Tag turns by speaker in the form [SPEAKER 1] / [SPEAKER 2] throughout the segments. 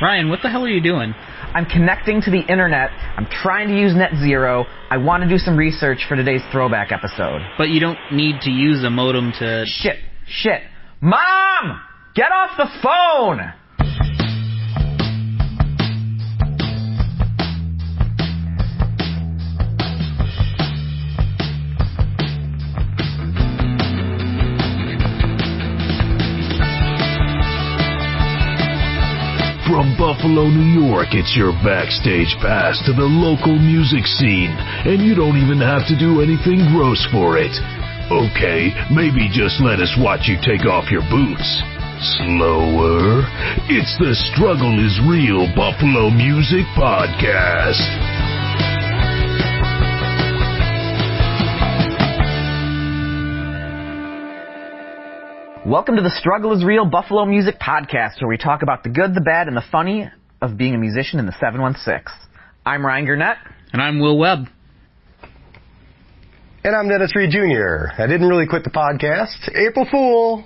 [SPEAKER 1] Ryan, what the hell are you doing?
[SPEAKER 2] I'm connecting to the internet. I'm trying to use net zero. I want to do some research for today's throwback episode.
[SPEAKER 1] But you don't need to use a modem to...
[SPEAKER 2] Shit. Mom! Get off the phone!
[SPEAKER 3] From Buffalo, New York, it's your backstage pass to the local music scene, and you don't even have to do anything gross for it. Okay, maybe just let us watch you take off your boots. Slower. It's the Struggle is Real Buffalo Music Podcast.
[SPEAKER 2] Welcome to the Struggle is Real Buffalo Music Podcast, where we talk about the good, the bad, and the funny of being a musician in the 716. I'm Ryan Gurnett.
[SPEAKER 1] And I'm Will Webb.
[SPEAKER 4] And I'm Dennis Reed Jr. I didn't really quit the podcast. April Fool!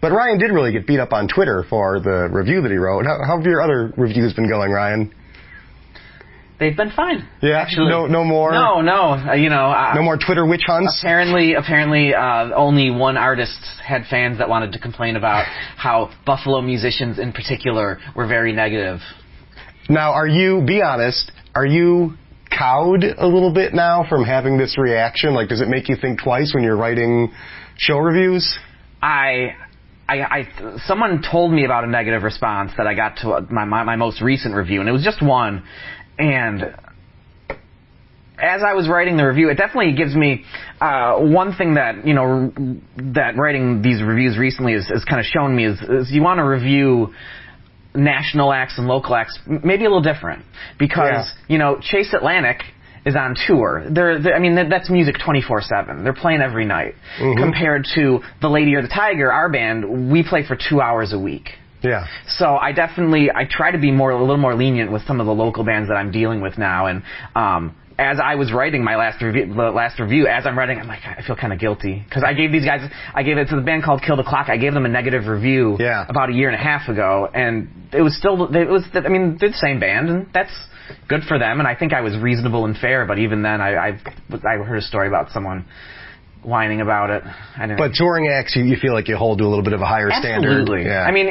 [SPEAKER 4] But Ryan did really get beat up on Twitter for the review that he wrote. How have your other reviews been going, Ryan?
[SPEAKER 2] They've been fine.
[SPEAKER 4] Yeah?
[SPEAKER 2] Actually.
[SPEAKER 4] No more?
[SPEAKER 2] No.
[SPEAKER 4] No more Twitter witch hunts?
[SPEAKER 2] Apparently, only one artist had fans that wanted to complain about how Buffalo musicians in particular were very negative.
[SPEAKER 4] Now, be honest, are you cowed a little bit now from having this reaction? Like, does it make you think twice when you're writing show reviews?
[SPEAKER 2] Someone told me about a negative response that I got to my most recent review, and it was just one. And as I was writing the review, it definitely gives me one thing that that writing these reviews recently has kind of shown me is you want to review national acts and local acts maybe a little different because Chase Atlantic is on tour. That's music 24/7. They're playing every night. Mm-hmm. Compared to The Lady or the Tiger, our band, we play for 2 hours a week.
[SPEAKER 4] Yeah.
[SPEAKER 2] So I try to be a little more lenient with some of the local bands that I'm dealing with now. And as I was writing my last review, as I'm writing, I'm like, I feel kind of guilty because I gave it to the band called Kill the Clock. I gave them a negative review about a year and a half ago, and they're the same band, and that's good for them. And I think I was reasonable and fair, but even then, I heard a story about someone whining about it.
[SPEAKER 4] But touring acts, you feel like you hold to a little bit of a higher standard.
[SPEAKER 2] Absolutely. Yeah. I mean,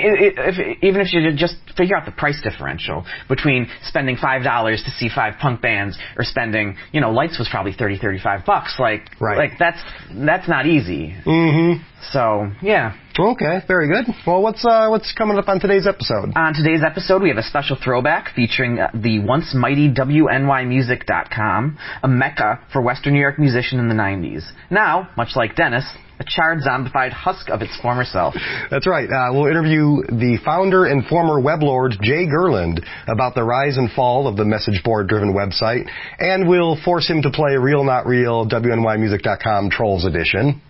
[SPEAKER 2] even if you just figure out the price differential between spending $5 to see 5 punk bands or spending, Lights was probably $35. Like that's not easy. Mm-hmm. So, yeah.
[SPEAKER 4] Okay, very good. Well, what's coming up on today's episode?
[SPEAKER 2] On today's episode, we have a special throwback featuring the once mighty WNYmusic.com, a mecca for Western New York musician in the 90s. Now, much like Dennis, a charred, zombified husk of its former self.
[SPEAKER 4] That's right. We'll interview the founder and former weblord, Jay Gerland, about the rise and fall of the message board-driven website, and we'll force him to play Real Not Real WNYmusic.com Trolls Edition.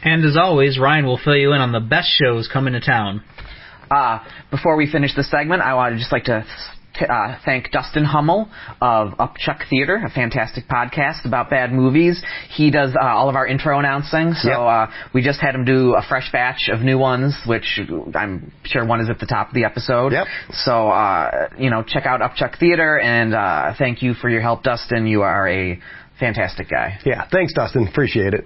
[SPEAKER 1] And as always, Ryan will fill you in on the best shows coming to town.
[SPEAKER 2] Before we finish the segment, I would just like to thank Dustin Hummel of Upchuck Theater, a fantastic podcast about bad movies. He does all of our intro announcing, so we just had him do a fresh batch of new ones, which I'm sure one is at the top of the episode.
[SPEAKER 4] Yep.
[SPEAKER 2] So, check out Upchuck Theater, and thank you for your help, Dustin. You are a fantastic guy.
[SPEAKER 4] Yeah, thanks, Dustin. Appreciate it.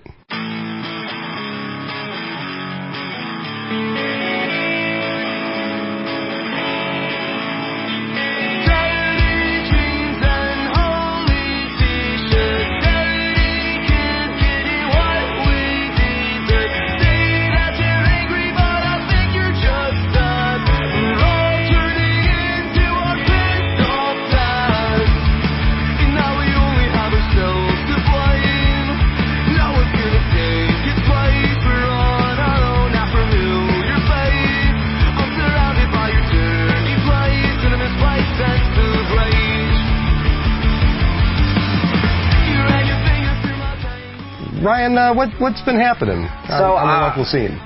[SPEAKER 4] Ryan, what's been happening on the local scene?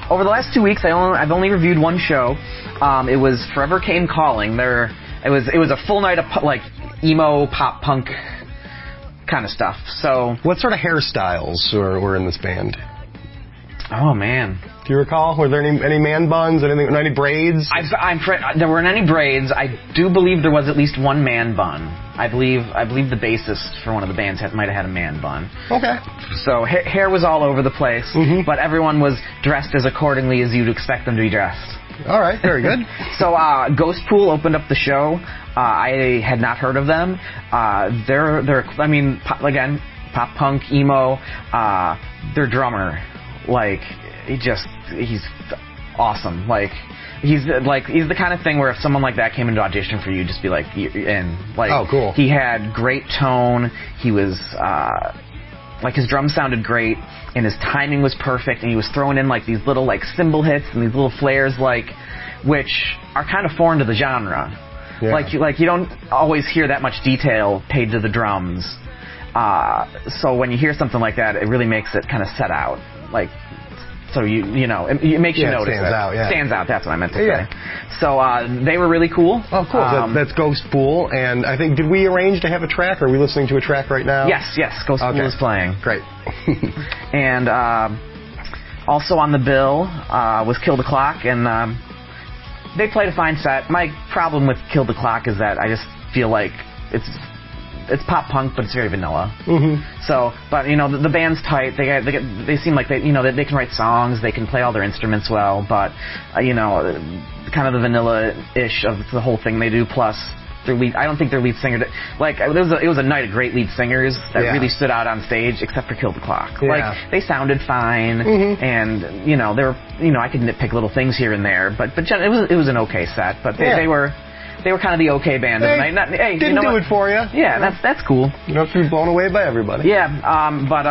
[SPEAKER 2] Over the last 2 weeks, I've only reviewed one show. It was Forever Came Calling. It was a full night of emo pop punk kind of stuff. So,
[SPEAKER 4] what sort of hairstyles were in this band?
[SPEAKER 2] Oh, man.
[SPEAKER 4] Do you recall? Were there any man buns? Any braids?
[SPEAKER 2] There weren't any braids. I do believe there was at least one man bun. I believe the bassist for one of the bands might have had a man bun.
[SPEAKER 4] Okay.
[SPEAKER 2] So hair was all over the place, but everyone was dressed as accordingly as you'd expect them to be dressed.
[SPEAKER 4] All right, very good.
[SPEAKER 2] So Ghost Pool opened up the show. I had not heard of them. They're again, pop punk, emo. Their drummer, like, he's awesome. Like, he's the kind of thing where if someone like that came into audition for you, just be like, you're in. Like,
[SPEAKER 4] oh, cool.
[SPEAKER 2] He had great tone. He was his drums sounded great, and his timing was perfect, and he was throwing in like these little like cymbal hits and these little flares, like, which are kind of foreign to the genre. Yeah. Like you don't always hear that much detail paid to the drums. So when you hear something like that, it really makes it kind of set out. Like, so it makes you notice.
[SPEAKER 4] Stands out. Yeah.
[SPEAKER 2] Stands out. That's what I meant to say. So they were really cool.
[SPEAKER 4] Oh, cool. That's Ghost Pool, and I think, did we arrange to have a track? Or are we listening to a track right now?
[SPEAKER 2] Yes. Ghost Pool is playing.
[SPEAKER 4] Great.
[SPEAKER 2] And also on the bill was Kill the Clock, and they played a fine set. My problem with Kill the Clock is that I just feel like it's pop punk, but it's very vanilla. So, but the band's tight. They seem like they they can write songs. They can play all their instruments well. But kind of the vanilla-ish of the whole thing they do. Plus, I don't think their lead singer. It was a night of great lead singers that really stood out on stage, except for Kill the Clock.
[SPEAKER 4] Yeah.
[SPEAKER 2] Like, they sounded fine, and they were I could nitpick little things here and there, but it was an okay set. But they were kind of the okay band of the night.
[SPEAKER 4] Didn't do it for you.
[SPEAKER 2] Yeah, that's cool.
[SPEAKER 4] You don't have to be blown away by everybody.
[SPEAKER 2] Yeah, but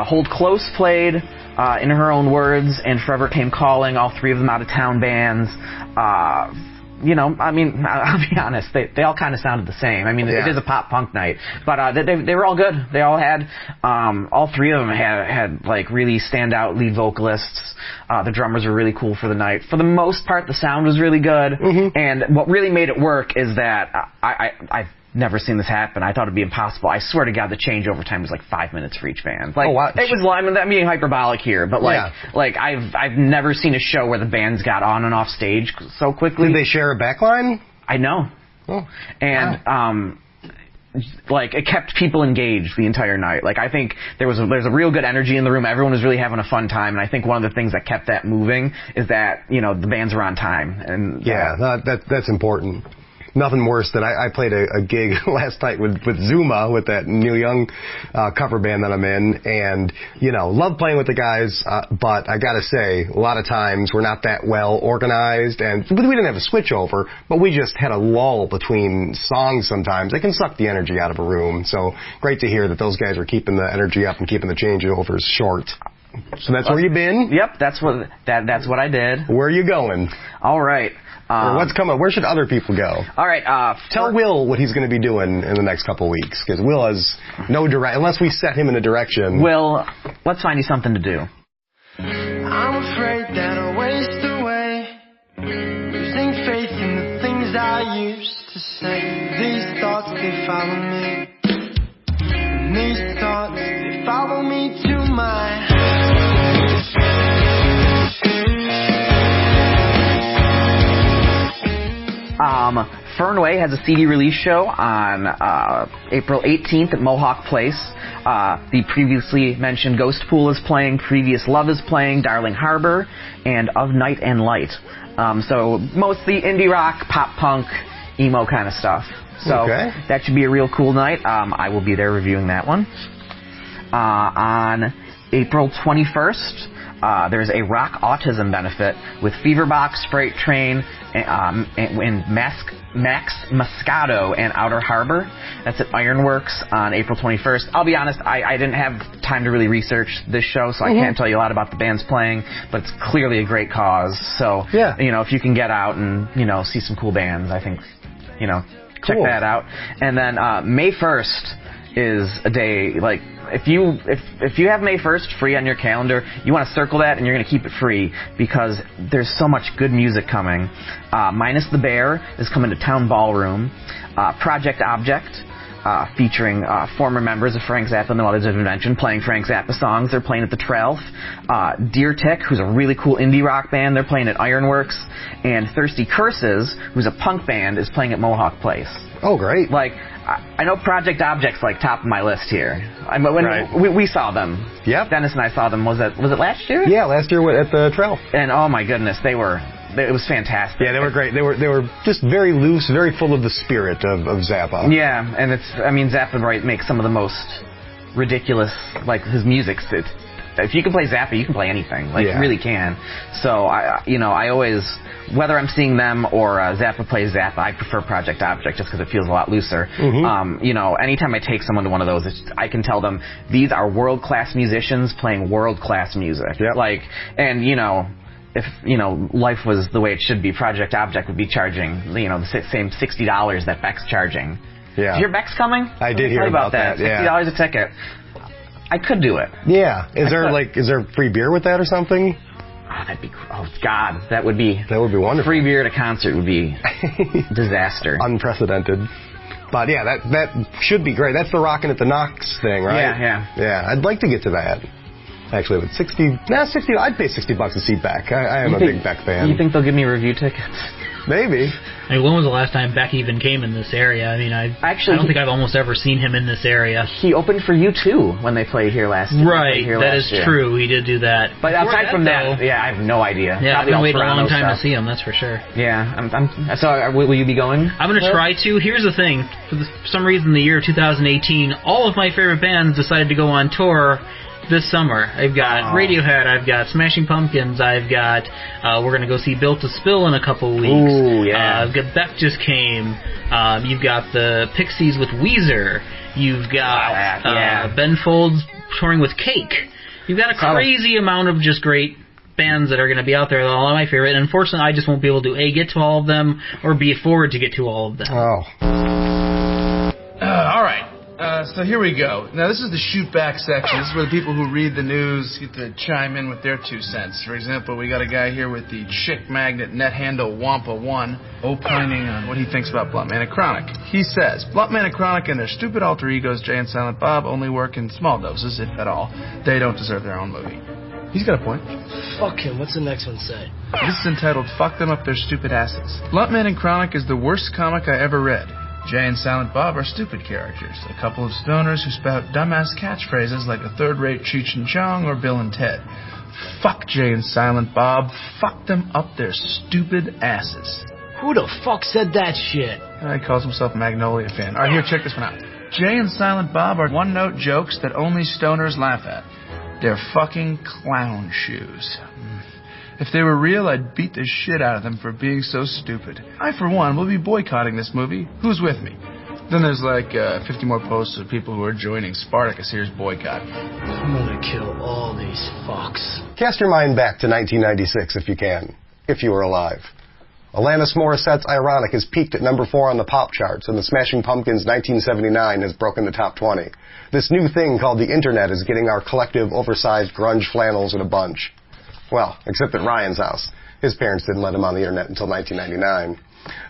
[SPEAKER 2] Hold Close played, In Her Own Words, and Forever Came Calling, all three of them out-of-town bands. I'll be honest, they all kind of sounded the same. I mean, it is a pop-punk night. But they were all good. They all had, all three of them had like, really stand-out lead vocalists. The drummers were really cool for the night. For the most part, the sound was really good. And what really made it work is that I've never seen this happen. I thought it'd be impossible. I swear to God, the changeover time was like 5 minutes for each band. Like,
[SPEAKER 4] wow.
[SPEAKER 2] It was. I'm being hyperbolic here, but like I've never seen a show where the bands got on and off stage so quickly.
[SPEAKER 4] Did they share a backline?
[SPEAKER 2] I know.
[SPEAKER 4] Oh.
[SPEAKER 2] And like, it kept people engaged the entire night. Like, I think there's a real good energy in the room. Everyone was really having a fun time, and I think one of the things that kept that moving is that the bands were on time. And
[SPEAKER 4] that's important. Nothing worse than I played a gig last night with Zuma, with that Neil Young cover band that I'm in, and love playing with the guys, but I gotta say, a lot of times we're not that well organized, and we didn't have a switchover, but we just had a lull between songs. Sometimes they can suck the energy out of a room. So great to hear that those guys are keeping the energy up and keeping the changeovers short. So that's where you've been?
[SPEAKER 2] Yep, that's what I did.
[SPEAKER 4] Where are you going?
[SPEAKER 2] All right.
[SPEAKER 4] What's coming? Where should other people go?
[SPEAKER 2] All right.
[SPEAKER 4] Tell Will what he's going to be doing in the next couple of weeks, because Will has no unless we set him in a direction.
[SPEAKER 2] Will, let's find you something to do.
[SPEAKER 5] I'm afraid that I'll waste away, losing faith in the things I used to say. These thoughts, they follow me. And these thoughts, they follow me to my
[SPEAKER 2] Fernway has a CD release show on April 18th at Mohawk Place. The previously mentioned Ghost Pool is playing, Previous Love is playing, Darling Harbor, and Of Night and Light. So mostly indie rock, pop punk, emo kind of stuff. So that should be a real cool night. I will be there reviewing that one. On April 21st, there's a rock autism benefit with Feverbox, Freight Train, and Max Moscato and Outer Harbor. That's at Ironworks on April 21st. I'll be honest, I didn't have time to really research this show, so I can't tell you a lot about the bands playing, but it's clearly a great cause. So, if you can get out and, see some cool bands, I think, check that out. And then May 1st is a day, like, if you have May 1st free on your calendar, you want to circle that, and you're going to keep it free, because there's so much good music coming. Minus the Bear is coming to Town Ballroom. Project Object featuring former members of Frank Zappa and the Mothers of Invention playing Frank Zappa songs. They're playing at the 12th. Deer Tick, who's a really cool indie rock band, they're playing at Ironworks. And Thirsty Curses, who's a punk band, is playing at Mohawk Place.
[SPEAKER 4] Oh, great.
[SPEAKER 2] Like, I know Project Object's like top of my list here. We saw them.
[SPEAKER 4] Yep.
[SPEAKER 2] Dennis and I saw them. Was it last year?
[SPEAKER 4] Yeah, last year at the Trail.
[SPEAKER 2] And oh my goodness, it was fantastic.
[SPEAKER 4] Yeah, they were great. They were just very loose, very full of the spirit of Zappa.
[SPEAKER 2] Yeah, and Zappa makes some of the most ridiculous, like his music. If you can play Zappa, you can play anything. Like, you really can. So, I always, whether I'm seeing them or Zappa plays Zappa, I prefer Project Object just because it feels a lot looser. Mm-hmm. Anytime I take someone to one of those, I can tell them, these are world-class musicians playing world-class music. Yep. Like, and, if, life was the way it should be, Project Object would be charging, the same $60 that Beck's charging.
[SPEAKER 4] Yeah.
[SPEAKER 2] Did you hear Beck's coming?
[SPEAKER 4] I did hear about that.
[SPEAKER 2] $60 a ticket. I could do it.
[SPEAKER 4] Yeah. Is there free beer with that or something?
[SPEAKER 2] That would be
[SPEAKER 4] wonderful.
[SPEAKER 2] Free beer at a concert would be disaster.
[SPEAKER 4] Unprecedented. But yeah, that should be great. That's the Rockin' at the Knox thing, right? Yeah, I'd like to get to that. Actually, with 60, I'd pay $60 a seat back. I am a big Beck fan.
[SPEAKER 2] You think they'll give me review tickets?
[SPEAKER 4] Maybe.
[SPEAKER 1] I mean, when was the last time Beck even came in this area? I mean, I don't think I've almost ever seen him in this area.
[SPEAKER 2] He opened for U2 when they played here last year.
[SPEAKER 1] Right, that is true. He did do that.
[SPEAKER 2] But aside from that, I have no idea.
[SPEAKER 1] Yeah, I've been waiting a long time to see him, that's for sure.
[SPEAKER 2] Yeah, so will you be going?
[SPEAKER 1] I'm going to try to. Here's the thing. For some reason, the year 2018, all of my favorite bands decided to go on tour this summer. I've got Radiohead, I've got Smashing Pumpkins, I've got, we're going to go see Built to Spill in a couple weeks.
[SPEAKER 2] Ooh, yeah.
[SPEAKER 1] I've got Beck just came. You've got the Pixies with Weezer. You've got Ben Folds touring with Cake. You've got a crazy amount of just great bands that are going to be out there that are all my favorite. And unfortunately, I just won't be able to A, get to all of them, or B, afford to get to all of them.
[SPEAKER 4] Oh.
[SPEAKER 6] All right. So here we go. Now, this is the shoot back section. This is where the people who read the news get to chime in with their 2 cents. For example, we got a guy here with the chick magnet net handle Wampa1 opining on what he thinks about Bluntman and Chronic. He says, Bluntman and Chronic and their stupid alter egos, Jay and Silent Bob, only work in small doses, if at all. They don't deserve their own movie. He's got a point.
[SPEAKER 7] Fuck him. What's the next one say?
[SPEAKER 6] This is entitled, Fuck Them Up Their Stupid Asses. Bluntman and Chronic is the worst comic I ever read. Jay and Silent Bob are stupid characters, a couple of stoners who spout dumbass catchphrases like a third-rate Cheech and Chong or Bill and Ted. Fuck Jay and Silent Bob. Fuck them up their stupid asses.
[SPEAKER 7] Who the fuck said that shit?
[SPEAKER 6] He calls himself a Magnolia fan. All right, here, check this one out. Jay and Silent Bob are one-note jokes that only stoners laugh at. They're fucking clown shoes. If they were real, I'd beat the shit out of them for being so stupid. I, for one, will be boycotting this movie. Who's with me? Then there's like 50 more posts of people who are joining Spartacus Here's boycott.
[SPEAKER 7] I'm gonna kill all these fucks.
[SPEAKER 4] Cast your mind back to 1996 if you can, if you were alive. Alanis Morissette's Ironic has peaked at number 4 on the pop charts, and the Smashing Pumpkins' 1979 has broken the top 20. This new thing called the Internet is getting our collective oversized grunge flannels in a bunch. Well, except at Ryan's house. His parents didn't let him on the Internet until 1999.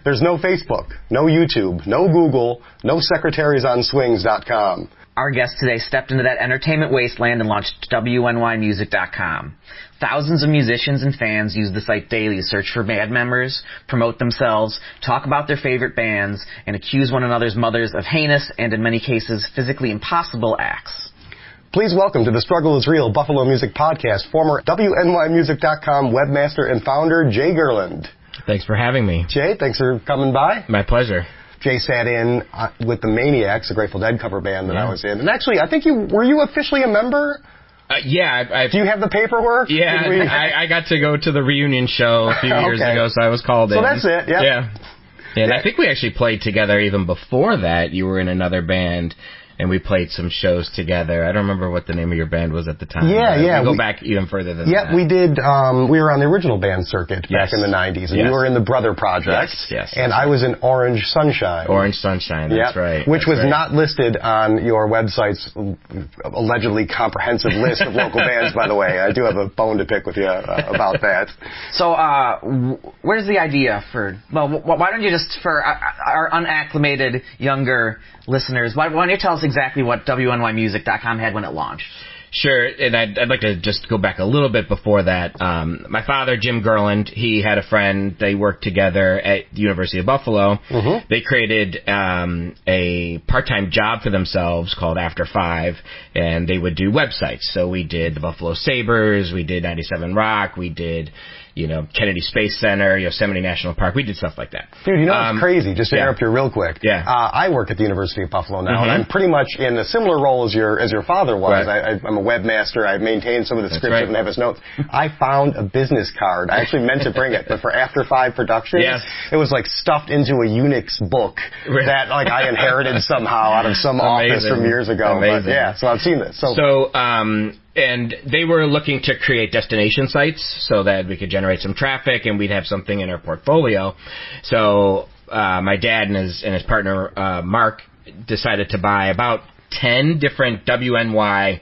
[SPEAKER 4] There's no Facebook, no YouTube, no Google, no secretariesonswings.com.
[SPEAKER 2] Our guest today stepped into that entertainment wasteland and launched WNYmusic.com. Thousands of musicians and fans use the site daily to search for band members, promote themselves, talk about their favorite bands, and accuse one another's mothers of heinous and, in many cases, physically impossible acts.
[SPEAKER 4] Please welcome to the Struggle is Real Buffalo Music Podcast, former WNYmusic.com webmaster and founder, Jay Gerland.
[SPEAKER 8] Thanks for having me.
[SPEAKER 4] Jay, thanks for coming by.
[SPEAKER 8] My pleasure.
[SPEAKER 4] Jay sat in with the Maniacs, a Grateful Dead cover band that I was in. And actually, I think were you officially a member?
[SPEAKER 8] Yeah.
[SPEAKER 4] Do you have the paperwork?
[SPEAKER 8] Yeah, I got to go to the reunion show a few years ago, so I was called in.
[SPEAKER 4] So that's it, yeah.
[SPEAKER 8] And I think we actually played together even before that. You were in another band. and we played some shows together. I don't remember what the name of your band was at the time.
[SPEAKER 4] Yeah.
[SPEAKER 8] We go back even further than that.
[SPEAKER 4] Yeah, we did. We were on the original band circuit back in the 90s, and you were in the Brother Project.
[SPEAKER 8] Yes.
[SPEAKER 4] And I was in Orange Sunshine.
[SPEAKER 8] Orange Sunshine, that's right.
[SPEAKER 4] Which was not listed on your website's allegedly comprehensive list of local bands, by the way. I do have a bone to pick with you about that.
[SPEAKER 2] So, where's the idea for... Well, why don't you just, for our unacclimated younger listeners, why don't you tell us exactly what WNYmusic.com had when it launched?
[SPEAKER 8] Sure, and I'd like to just go back a little bit before that. My father, Jim Gerland, he had a friend. They worked together at the University of Buffalo. Mm-hmm. They created a part-time job for themselves called After 5, and they would do websites. So we did the Buffalo Sabres, we did 97 Rock, we did... Kennedy Space Center, Yosemite National Park. We did stuff like that.
[SPEAKER 4] Dude, it's crazy. Just to interrupt you real quick.
[SPEAKER 8] Yeah.
[SPEAKER 4] I work at the University of Buffalo now, and I'm pretty much in a similar role as your father was. Right. I'm a webmaster. I maintain some of the scripts and have his notes. I found a business card. I actually meant to bring it, but for After 5 Productions, it was like stuffed into a Unix book that I inherited somehow out of some office from years ago.
[SPEAKER 8] Amazing.
[SPEAKER 4] But so I've seen this.
[SPEAKER 8] And they were looking to create destination sites so that we could generate some traffic and we'd have something in our portfolio. So my dad and his partner, Mark, decided to buy about 10 different WNY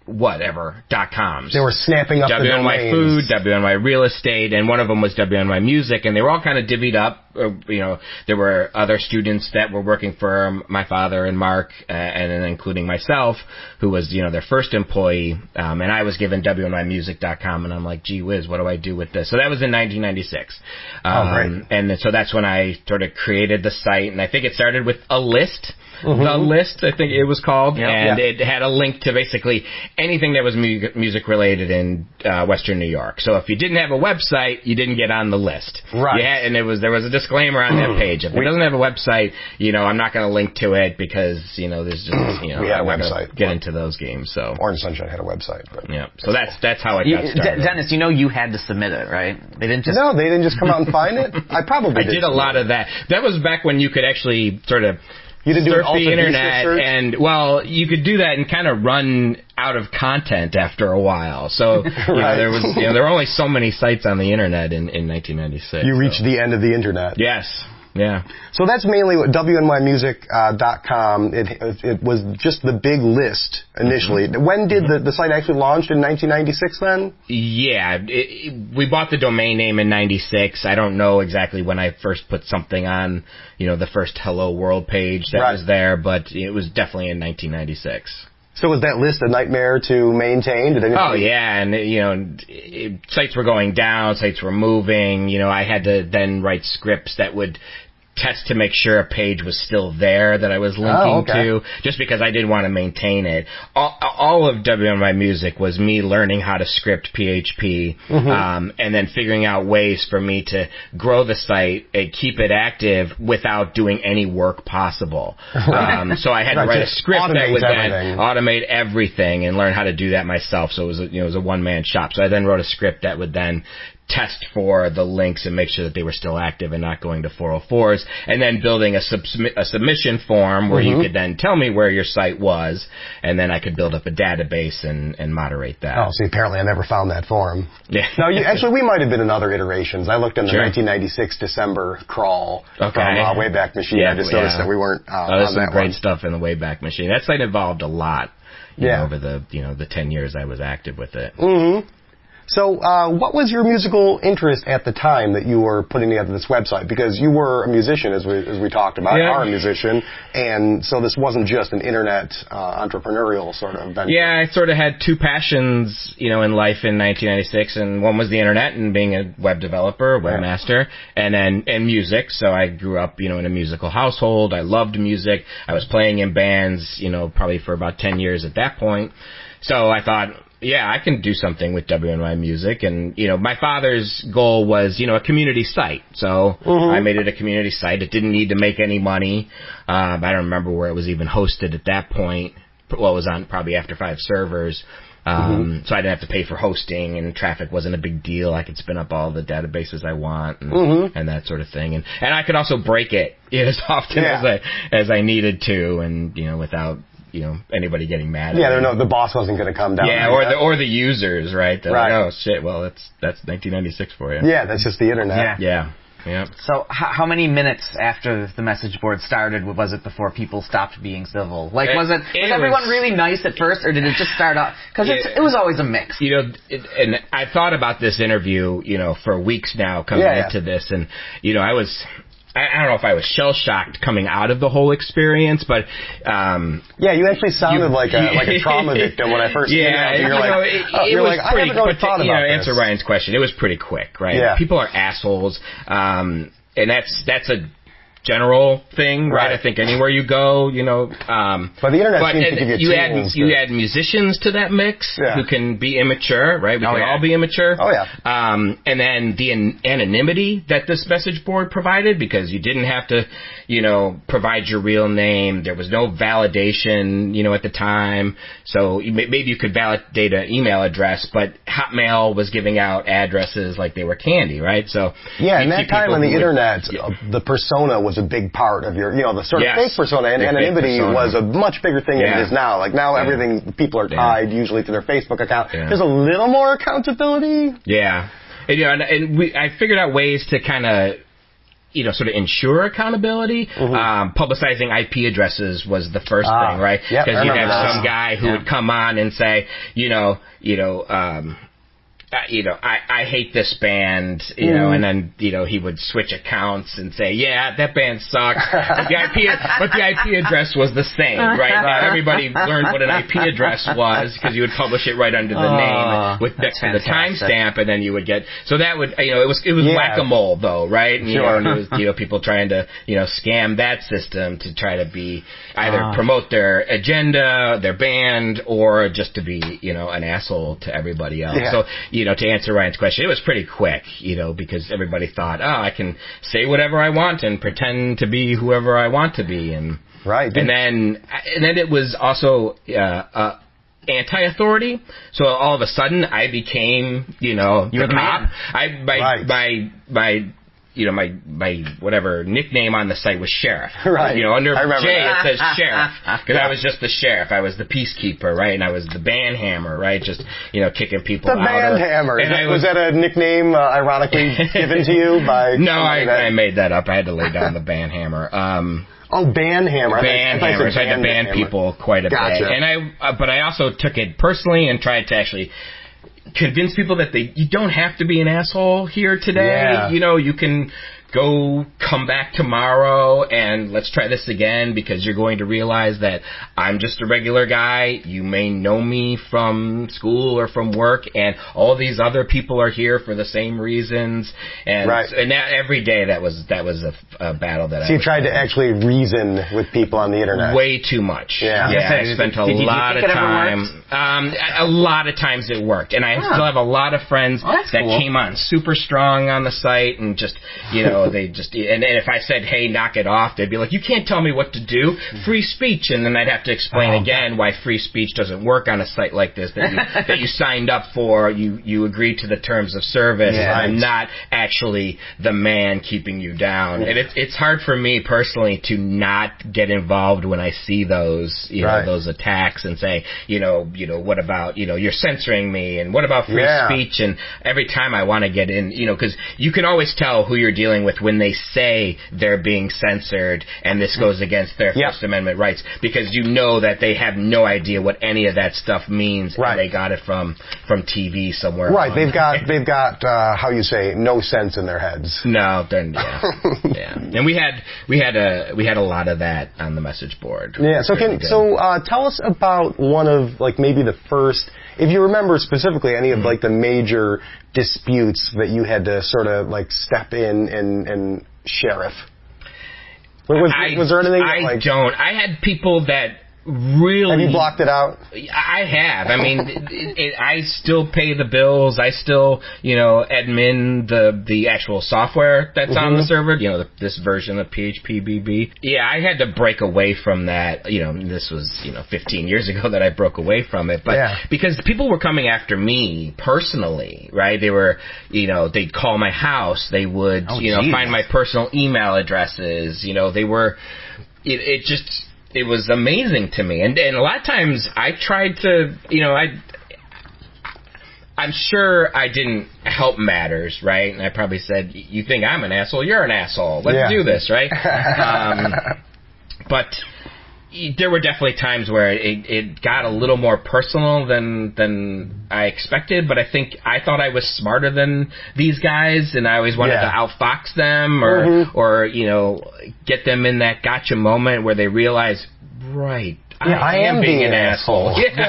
[SPEAKER 8] .coms.
[SPEAKER 4] They were snapping up
[SPEAKER 8] WNY Food, WNY Real Estate, and one of them was WNY Music, and they were all kind of divvied up. There were other students that were working for my father and Mark, and then including myself, who was, their first employee, and I was given WNYmusic.com, and I'm like, gee whiz, what do I do with this? So that was in 1996.
[SPEAKER 4] Great.
[SPEAKER 8] And so that's when I sort of created the site, and I think it started with a list. Mm-hmm. The List, I think it was called, it had a link to basically anything that was music related in Western New York. So if you didn't have a website, you didn't get on the list.
[SPEAKER 4] Right.
[SPEAKER 8] And there was a disclaimer on that page. If it doesn't have a website, I'm not going to link to it because there's just
[SPEAKER 4] we had a website.
[SPEAKER 8] Get into those games. So
[SPEAKER 4] Orange Sunshine had a website. But
[SPEAKER 8] so that's how it got started.
[SPEAKER 2] Dennis, you had to submit it, right? They didn't just
[SPEAKER 4] they didn't just come out and find it. I
[SPEAKER 8] did a lot of that. That was back when you could actually sort of.
[SPEAKER 4] You didn't
[SPEAKER 8] surf
[SPEAKER 4] do
[SPEAKER 8] the internet, and you could do that and kind of run out of content after a while. So there was there were only so many sites on the internet in 1996.
[SPEAKER 4] You reached the end of the internet.
[SPEAKER 8] Yes. Yeah.
[SPEAKER 4] So that's mainly what WNYmusic.com. It was just the big list initially. Mm-hmm. When did the site actually launch? In 1996 then?
[SPEAKER 8] Yeah. We bought the domain name in 96. I don't know exactly when I first put something on, the first Hello World page that was there, but it was definitely in 1996.
[SPEAKER 4] So was that list a nightmare to maintain?
[SPEAKER 8] And sites were going down, sites were moving. I had to then write scripts that would test to make sure a page was still there that I was linking to, just because I didn't want to maintain it. All of WNY Music was me learning how to script PHP, and then figuring out ways for me to grow the site and keep it active without doing any work possible. So I had to write a script that would then automate everything and learn how to do that myself. So it was a one-man shop. So I then wrote a script that would then test for the links and make sure that they were still active and not going to 404s, and then building a submission form where you could then tell me where your site was, and then I could build up a database and moderate that.
[SPEAKER 4] Oh, see, apparently I never found that form.
[SPEAKER 8] Yeah.
[SPEAKER 4] Now, actually, we might have been in other iterations. I looked in the 1996 December crawl from Wayback Machine. I just noticed that we weren't on
[SPEAKER 8] there's some
[SPEAKER 4] that
[SPEAKER 8] great
[SPEAKER 4] one.
[SPEAKER 8] stuff in the Wayback Machine. That site evolved a lot over the 10 years I was active with it.
[SPEAKER 4] Mm-hmm. So, what was your musical interest at the time that you were putting together this website? Because you were a musician, as we talked about, are a musician, and so this wasn't just an internet entrepreneurial sort of venture.
[SPEAKER 8] Yeah, I sort of had two passions, in life in 1996, and one was the internet and being a web developer, webmaster, and music. So I grew up, in a musical household. I loved music. I was playing in bands, probably for about 10 years at that point. So I thought, I can do something with WNY Music. And, my father's goal was, a community site. So I made it a community site. It didn't need to make any money. I don't remember where it was even hosted at that point. Well, it was on probably After 5 servers. So I didn't have to pay for hosting, and traffic wasn't a big deal. I could spin up all the databases I want and that sort of thing. And I could also break it as often as I needed to, and without anybody getting mad at
[SPEAKER 4] Yeah, the boss wasn't going to come down.
[SPEAKER 8] Yeah, or the users, right? They're like, oh shit, well that's 1996 for you.
[SPEAKER 4] Yeah, that's just the internet.
[SPEAKER 8] Yeah.
[SPEAKER 2] So how many minutes after the message board started was it before people stopped being civil? Like, was everyone really nice at first, or did it just start off? Because it was always a mix.
[SPEAKER 8] And I thought about this interview, for weeks now coming into this, and I don't know if I was shell-shocked coming out of the whole experience, but
[SPEAKER 4] you actually sounded like a trauma victim when I first emailed you. You're like, I haven't really thought about this.
[SPEAKER 8] To answer Ryan's question, it was pretty quick, right? Yeah. People are assholes, and that's a general thing, right? I think anywhere you go,
[SPEAKER 4] But the internet seems to give you
[SPEAKER 8] you add musicians to that mix who can be immature, right? We can all be immature.
[SPEAKER 4] Oh, yeah.
[SPEAKER 8] And then the anonymity that this message board provided, because you didn't have to, provide your real name. There was no validation, at the time. So maybe you could validate an email address, but Hotmail was giving out addresses like they were candy, right? So
[SPEAKER 4] in that time on the internet, the persona was a big part of your, the sort of fake persona, and anonymity was a much bigger thing than it is now. Like now everything, people are tied usually to their Facebook account. There's a little more accountability.
[SPEAKER 8] Yeah. And I figured out ways to kind of, sort of ensure accountability. Publicizing IP addresses was the first thing, right? Because you have some guy who would come on and say, I hate this band, and then, he would switch accounts and say, yeah, that band sucks. But the IP address was the same, right? Now everybody learned what an IP address was because you would publish it right under the name with the timestamp, and then you would get, so that would, it was whack-a-mole though, right? And, and it was, people trying to, scam that system to try to be, either promote their agenda, their band, or just to be, an asshole to everybody else. So, to answer Ryan's question, it was pretty quick, because everybody thought, I can say whatever I want and pretend to be whoever I want to be, and then it was also anti-authority. So all of a sudden, I became, the cop. My whatever nickname on the site was Sheriff.
[SPEAKER 4] Right.
[SPEAKER 8] Under J it says Sheriff. Because I was just the sheriff. I was the peacekeeper, right? And I was the band hammer, right? Just, kicking people out.
[SPEAKER 4] The band hammer. Was that a nickname ironically given to you by...
[SPEAKER 8] No, I made that up. I had to lay down the band hammer.
[SPEAKER 4] Band hammer.
[SPEAKER 8] Band hammer. So I had to ban people quite a bit. And but I also took it personally and tried to actually convince people that you don't have to be an asshole here today. You can come back tomorrow and let's try this again, because you're going to realize that I'm just a regular guy. You may know me from school or from work, and all these other people are here for the same reasons. And and that, every day that was a battle that
[SPEAKER 4] So you tried to actually reason with people on the internet.
[SPEAKER 8] Way too much. I spent a lot of time. A lot of times it worked, and I still have a lot of friends that came on super strong on the site and just they just, and if I said, hey, knock it off, they'd be like, you can't tell me what to do, free speech, and then I'd have to explain again why free speech doesn't work on a site like this, that you signed up for, you agreed to the terms of service, and I'm not actually the man keeping you down. And it's hard for me personally to not get involved when I see those, those attacks and say, what about, you're censoring me, and what about free speech, and every time I want to get in, because you can always tell who you're dealing with when they say they're being censored and this goes against their First Amendment rights, because that they have no idea what any of that stuff means, and they got it from TV somewhere.
[SPEAKER 4] Right, they've got how you say, no sense in their heads.
[SPEAKER 8] No, then and we had a lot of that on the message board.
[SPEAKER 4] Yeah, so tell us about one of maybe the first, if you remember specifically any of the major disputes that you had to sort of step in and sheriff. Was there anything?
[SPEAKER 8] I don't. I had people that really...
[SPEAKER 4] Have you blocked it out?
[SPEAKER 8] I have. I mean, I still pay the bills. I still, admin the actual software that's on the server, this version of PHPBB. Yeah, I had to break away from that. This was, 15 years ago that I broke away from it. But because people were coming after me personally, right? They were, they'd call my house. They would, find my personal email addresses. They were... It just... it was amazing to me. And a lot of times I tried to, I'm sure I didn't help matters, right? And I probably said, you think I'm an asshole? You're an asshole. Let's do this, right? But there were definitely times where it got a little more personal than I expected, but I thought I was smarter than these guys, and I always wanted to outfox them or get them in that gotcha moment where they realize, right, I am being an asshole. And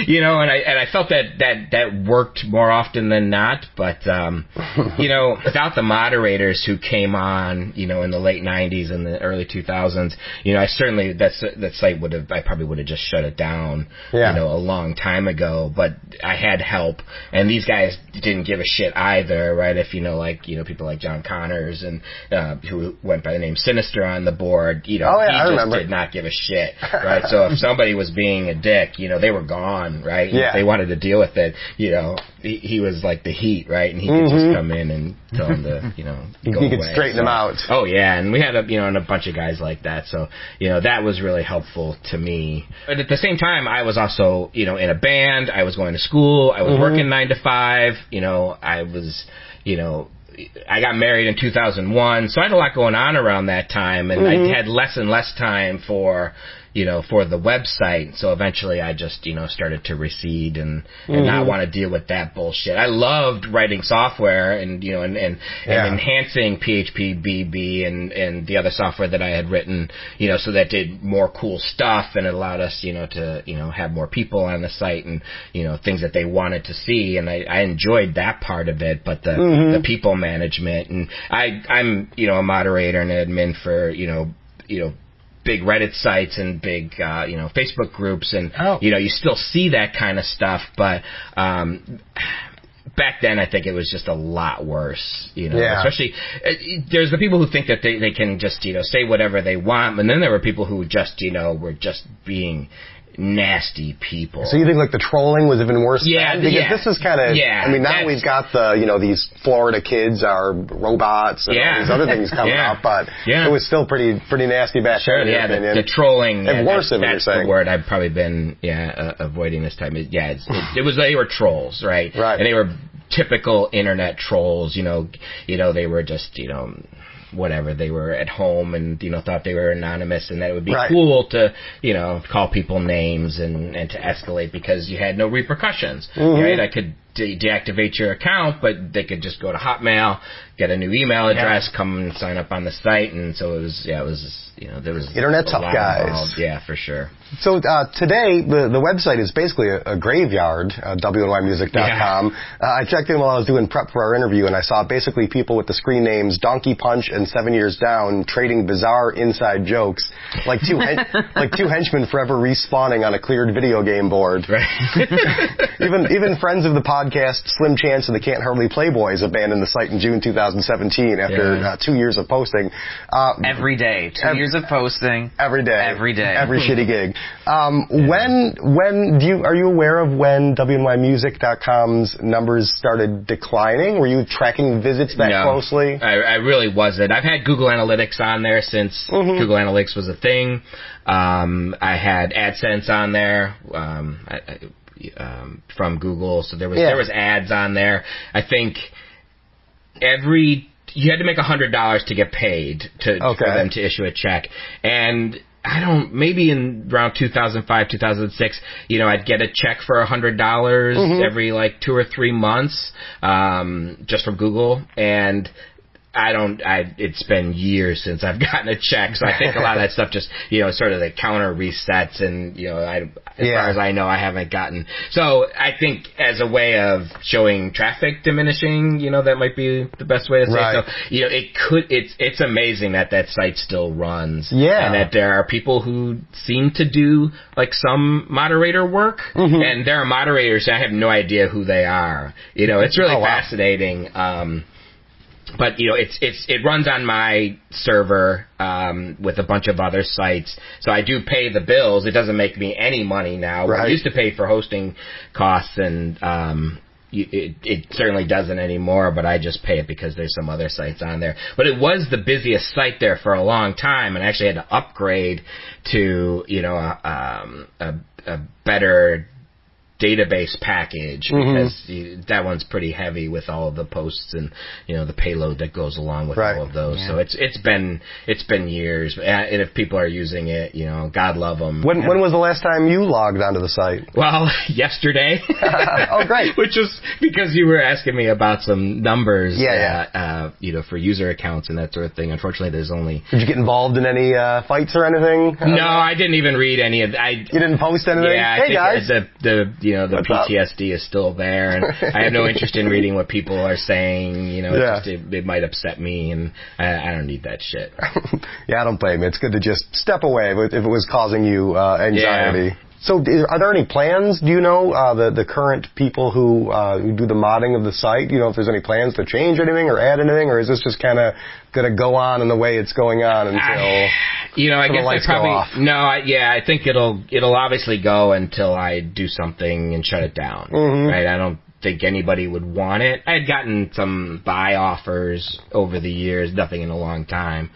[SPEAKER 8] I felt that worked more often than not. But without the moderators who came on, in the late '90s and the early 2000s, I certainly that site I probably would have just shut it down, a long time ago. But I had help, and these guys didn't give a shit either, right? If people like John Connors and who went by the name Sinister on the board, he just did not give a shit, right? So if somebody was being a dick, they were gone, right? And if they wanted to deal with it, he was like the heat, right? And he could just come in and tell them to, go
[SPEAKER 4] He could straighten them out.
[SPEAKER 8] Oh, yeah. And we had a bunch of guys like that. So, that was really helpful to me. But at the same time, I was also, in a band. I was going to school. I was working 9 to 5. I was, I got married in 2001. So I had a lot going on around that time. And I had less and less time for the website. So eventually I just, started to recede and not want to deal with that bullshit. I loved writing software and enhancing PHP, BB and the other software that I had written, so that did more cool stuff and it allowed us, to, have more people on the site and, things that they wanted to see. And I enjoyed that part of it, but the people management and I'm, a moderator and an admin for, big Reddit sites and big, Facebook groups, and you still see that kind of stuff. But back then, I think it was just a lot worse. Especially there's the people who think that they can just say whatever they want, and then there were people who just were just being nasty people.
[SPEAKER 4] So you think the trolling was even worse? Then? Because this is kind of. I mean, now we've got these Florida kids are robots and all these other things coming out, but it was still pretty nasty back then.
[SPEAKER 8] The trolling.
[SPEAKER 4] And worse than
[SPEAKER 8] that's
[SPEAKER 4] you're saying.
[SPEAKER 8] The word I've probably been avoiding this time. It was they were trolls, right?
[SPEAKER 4] Right.
[SPEAKER 8] And they were typical internet trolls. They were just whatever, they were at home and thought they were anonymous and that it would be cool to call people names and to escalate because you had no repercussions, right? I could deactivate your account, but they could just go to Hotmail, get a new email address, come and sign up on the site, and so it was there was
[SPEAKER 4] internet tough guys.
[SPEAKER 8] Involved. Yeah, for sure.
[SPEAKER 4] So today the website is basically a graveyard, WNYmusic.com. I checked in while I was doing prep for our interview, and I saw basically people with the screen names Donkey Punch and 7 Years Down trading bizarre inside jokes, like two henchmen forever respawning on a cleared video game board.
[SPEAKER 8] Right.
[SPEAKER 4] even friends of the podcast, Slim Chance and the Can't Hardly Play Boys, abandoned the site in June 2017 after 2 years of posting.
[SPEAKER 2] Every day, 2 years of posting.
[SPEAKER 4] Every day.
[SPEAKER 2] Every day.
[SPEAKER 4] Every shitty gig. Are you aware of when WNYmusic.com's numbers started declining? Were you tracking visits that closely?
[SPEAKER 8] I really wasn't. I've had Google Analytics on there since Google Analytics was a thing. I had AdSense on there. From Google, so there was ads on there. I think you had to make $100 to get paid for them to issue a check, and maybe in around 2005, 2006, I'd get a check for $100 every 2 or 3 months, just from Google, and it's been years since I've gotten a check, so I think a lot of that stuff just, sort of the counter resets and, as far as I know, I haven't gotten. So I think as a way of showing traffic diminishing, that might be the best way to say it. So, it's amazing that site still runs. Yeah. And that there are people who seem to do, some moderator work, and there are moderators, I have no idea who they are. It's really fascinating. But it runs on my server with a bunch of other sites, so I do pay the bills. It doesn't make me any money now. I used to pay for hosting costs and it certainly doesn't anymore, but I just pay it because there's some other sites on there. But it was the busiest site there for a long time, and I actually had to upgrade to, a better database package because that one's pretty heavy with all of the posts and the payload that goes along with all of those. So it's been years, and if people are using it, God love them.
[SPEAKER 4] When was the last time you logged onto the site?
[SPEAKER 8] Well, yesterday.
[SPEAKER 4] Oh, great!
[SPEAKER 8] Which is because you were asking me about some numbers, for user accounts and that sort of thing. Unfortunately, there's only.
[SPEAKER 4] Did you get involved in any fights or anything?
[SPEAKER 8] No, I didn't even read any of.
[SPEAKER 4] You didn't post anything.
[SPEAKER 8] Yeah,
[SPEAKER 4] hey guys.
[SPEAKER 8] The PTSD is still there, and I have no interest in reading what people are saying. It might upset me, and I don't need that shit.
[SPEAKER 4] Yeah, I don't blame you. It's good to just step away if it was causing you anxiety. Yeah. So, are there any plans? Do you know the current people who do the modding of the site? Do you know if there's any plans to change anything or add anything, or is this just kind of going to go on in the way it's going on until
[SPEAKER 8] I guess
[SPEAKER 4] I probably
[SPEAKER 8] I think it'll obviously go until I do something and shut it down. Right? I don't think anybody would want it. I had gotten some buy offers over the years, nothing in a long time,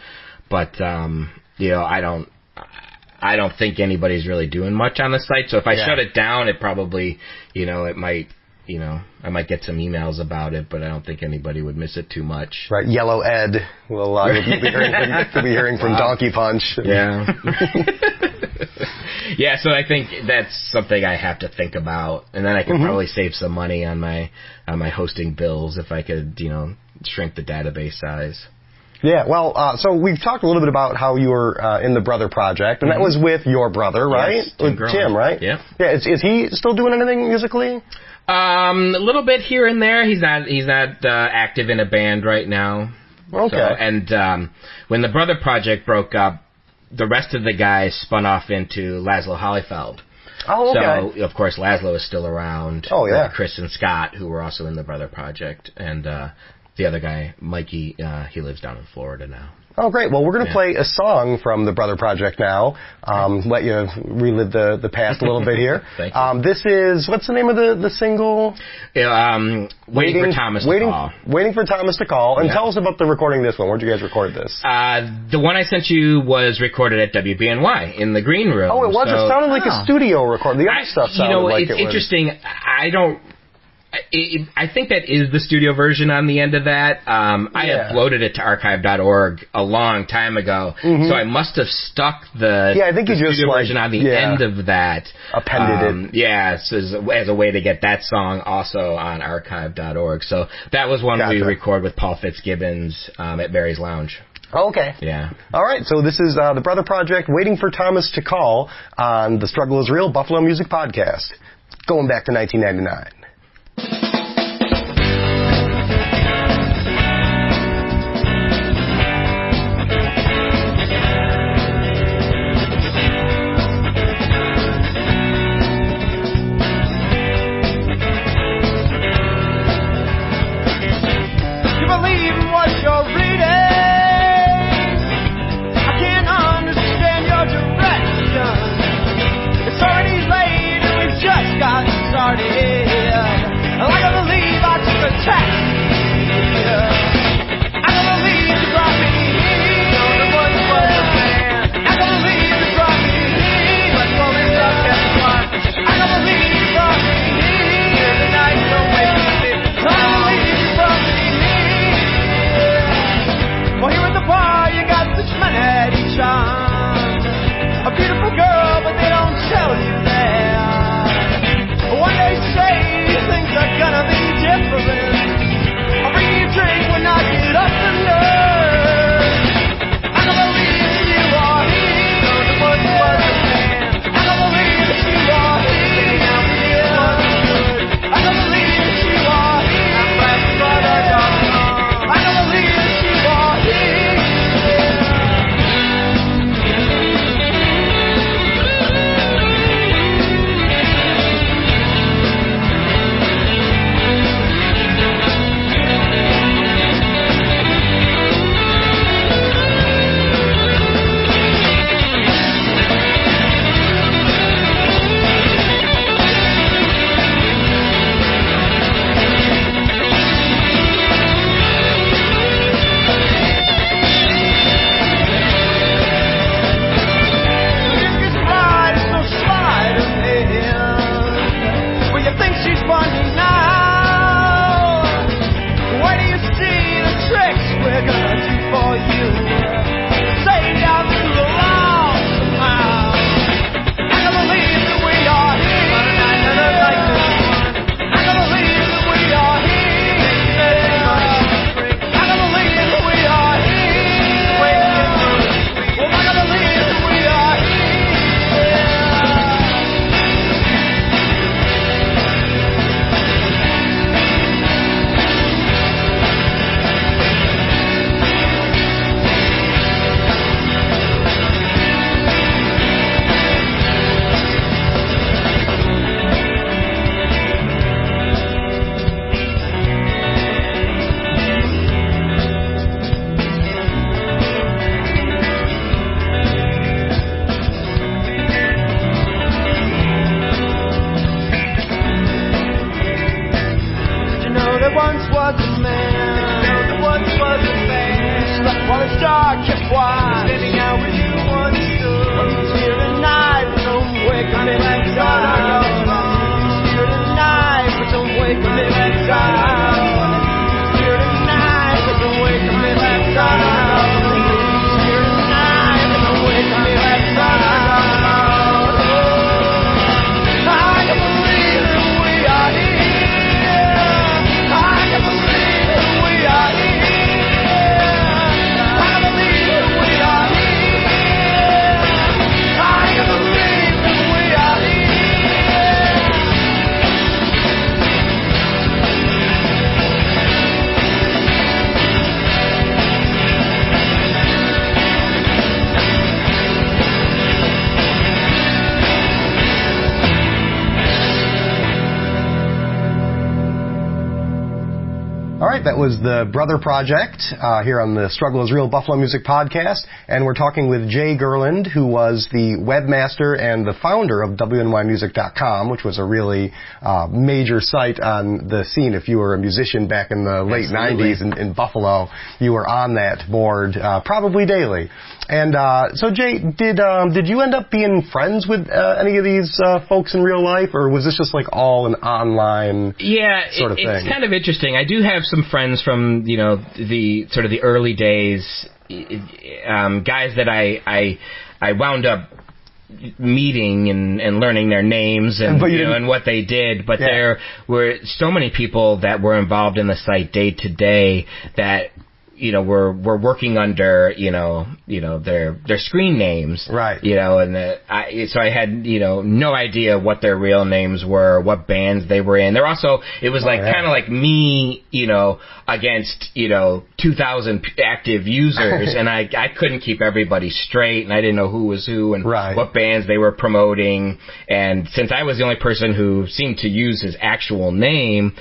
[SPEAKER 8] but I don't think anybody's really doing much on the site. So if I shut it down, it probably, it might, I might get some emails about it, but I don't think anybody would miss it too much.
[SPEAKER 4] Right. Yellow Ed will you'll be hearing from Donkey Punch.
[SPEAKER 8] Yeah. Yeah. So I think that's something I have to think about, and then I could probably save some money on my hosting bills if I could, shrink the database size.
[SPEAKER 4] Yeah, well, so we've talked a little bit about how you were in the Brother Project, and that was with your brother, right?
[SPEAKER 8] Yes,
[SPEAKER 4] Tim, right?
[SPEAKER 8] Yeah.
[SPEAKER 4] Yeah. Is he still doing anything musically?
[SPEAKER 8] A little bit here and there. He's not active in a band right now.
[SPEAKER 4] Okay.
[SPEAKER 8] So, and when the Brother Project broke up, the rest of the guys spun off into Laszlo Hollifeld.
[SPEAKER 4] Oh, okay.
[SPEAKER 8] So, of course, Laszlo is still around.
[SPEAKER 4] Oh, yeah.
[SPEAKER 8] Chris and Scott, who were also in the Brother Project, and the other guy, Mikey, he lives down in Florida now.
[SPEAKER 4] Oh, great. Well, we're going to play a song from the Brother Project now. Let you relive the past a little bit here.
[SPEAKER 8] Thank you.
[SPEAKER 4] This is, what's the name of the single?
[SPEAKER 8] Waiting for Thomas to Call.
[SPEAKER 4] Waiting for Thomas to Call. And tell us about the recording of this one. Where'd you guys record this?
[SPEAKER 8] The one I sent you was recorded at WBNY in the green room.
[SPEAKER 4] Oh, it was? It sounded like a studio recording. The other stuff sounded like it was.
[SPEAKER 8] It's interesting. I think that is the studio version on the end of that. I uploaded it to archive.org a long time ago, so I must have stuck the studio version on the end of that.
[SPEAKER 4] Appended it.
[SPEAKER 8] Yeah, so as a way to get that song also on archive.org. So that was one we recorded with Paul Fitzgibbons at Barry's Lounge.
[SPEAKER 4] Oh, okay.
[SPEAKER 8] Yeah.
[SPEAKER 4] All right, so this is the Brother Project, Waiting for Thomas to Call on the Struggle is Real Buffalo Music Podcast. Going back to 1999.
[SPEAKER 5] It's already late and we've just got started. I kept quiet, standing out with you understood. He's here tonight, but don't wake up in that time. He's here tonight, but don't wake up in that time. He's here tonight, but don't wake up in that time. He's here tonight, but don't wake up in that time. I can believe that we are here. I can believe that we are here. I believe that we are here. I can believe that we are here.
[SPEAKER 4] All right, that was the Brother Project here on the Struggle is Real Buffalo Music Podcast, and we're talking with Jay Gerland, who was the webmaster and the founder of WNYmusic.com, which was a really major site on the scene. If you were a musician back in the late 90s in Buffalo, you were on that board probably daily. And so, Jay, did you end up being friends with any of these folks in real life, or was this just like all an online sort of thing?
[SPEAKER 8] It's kind of interesting. I do have some friends from the sort of the early days, guys that I wound up meeting and learning their names and and what they did, but there were so many people that were involved in the site day to day that were working under their screen names,
[SPEAKER 4] right?
[SPEAKER 8] So I had no idea what their real names were, what bands they were in. They're also kind of like me, against 2,000 active users, and I couldn't keep everybody straight, and I didn't know who was who and what bands they were promoting. And since I was the only person who seemed to use his actual name,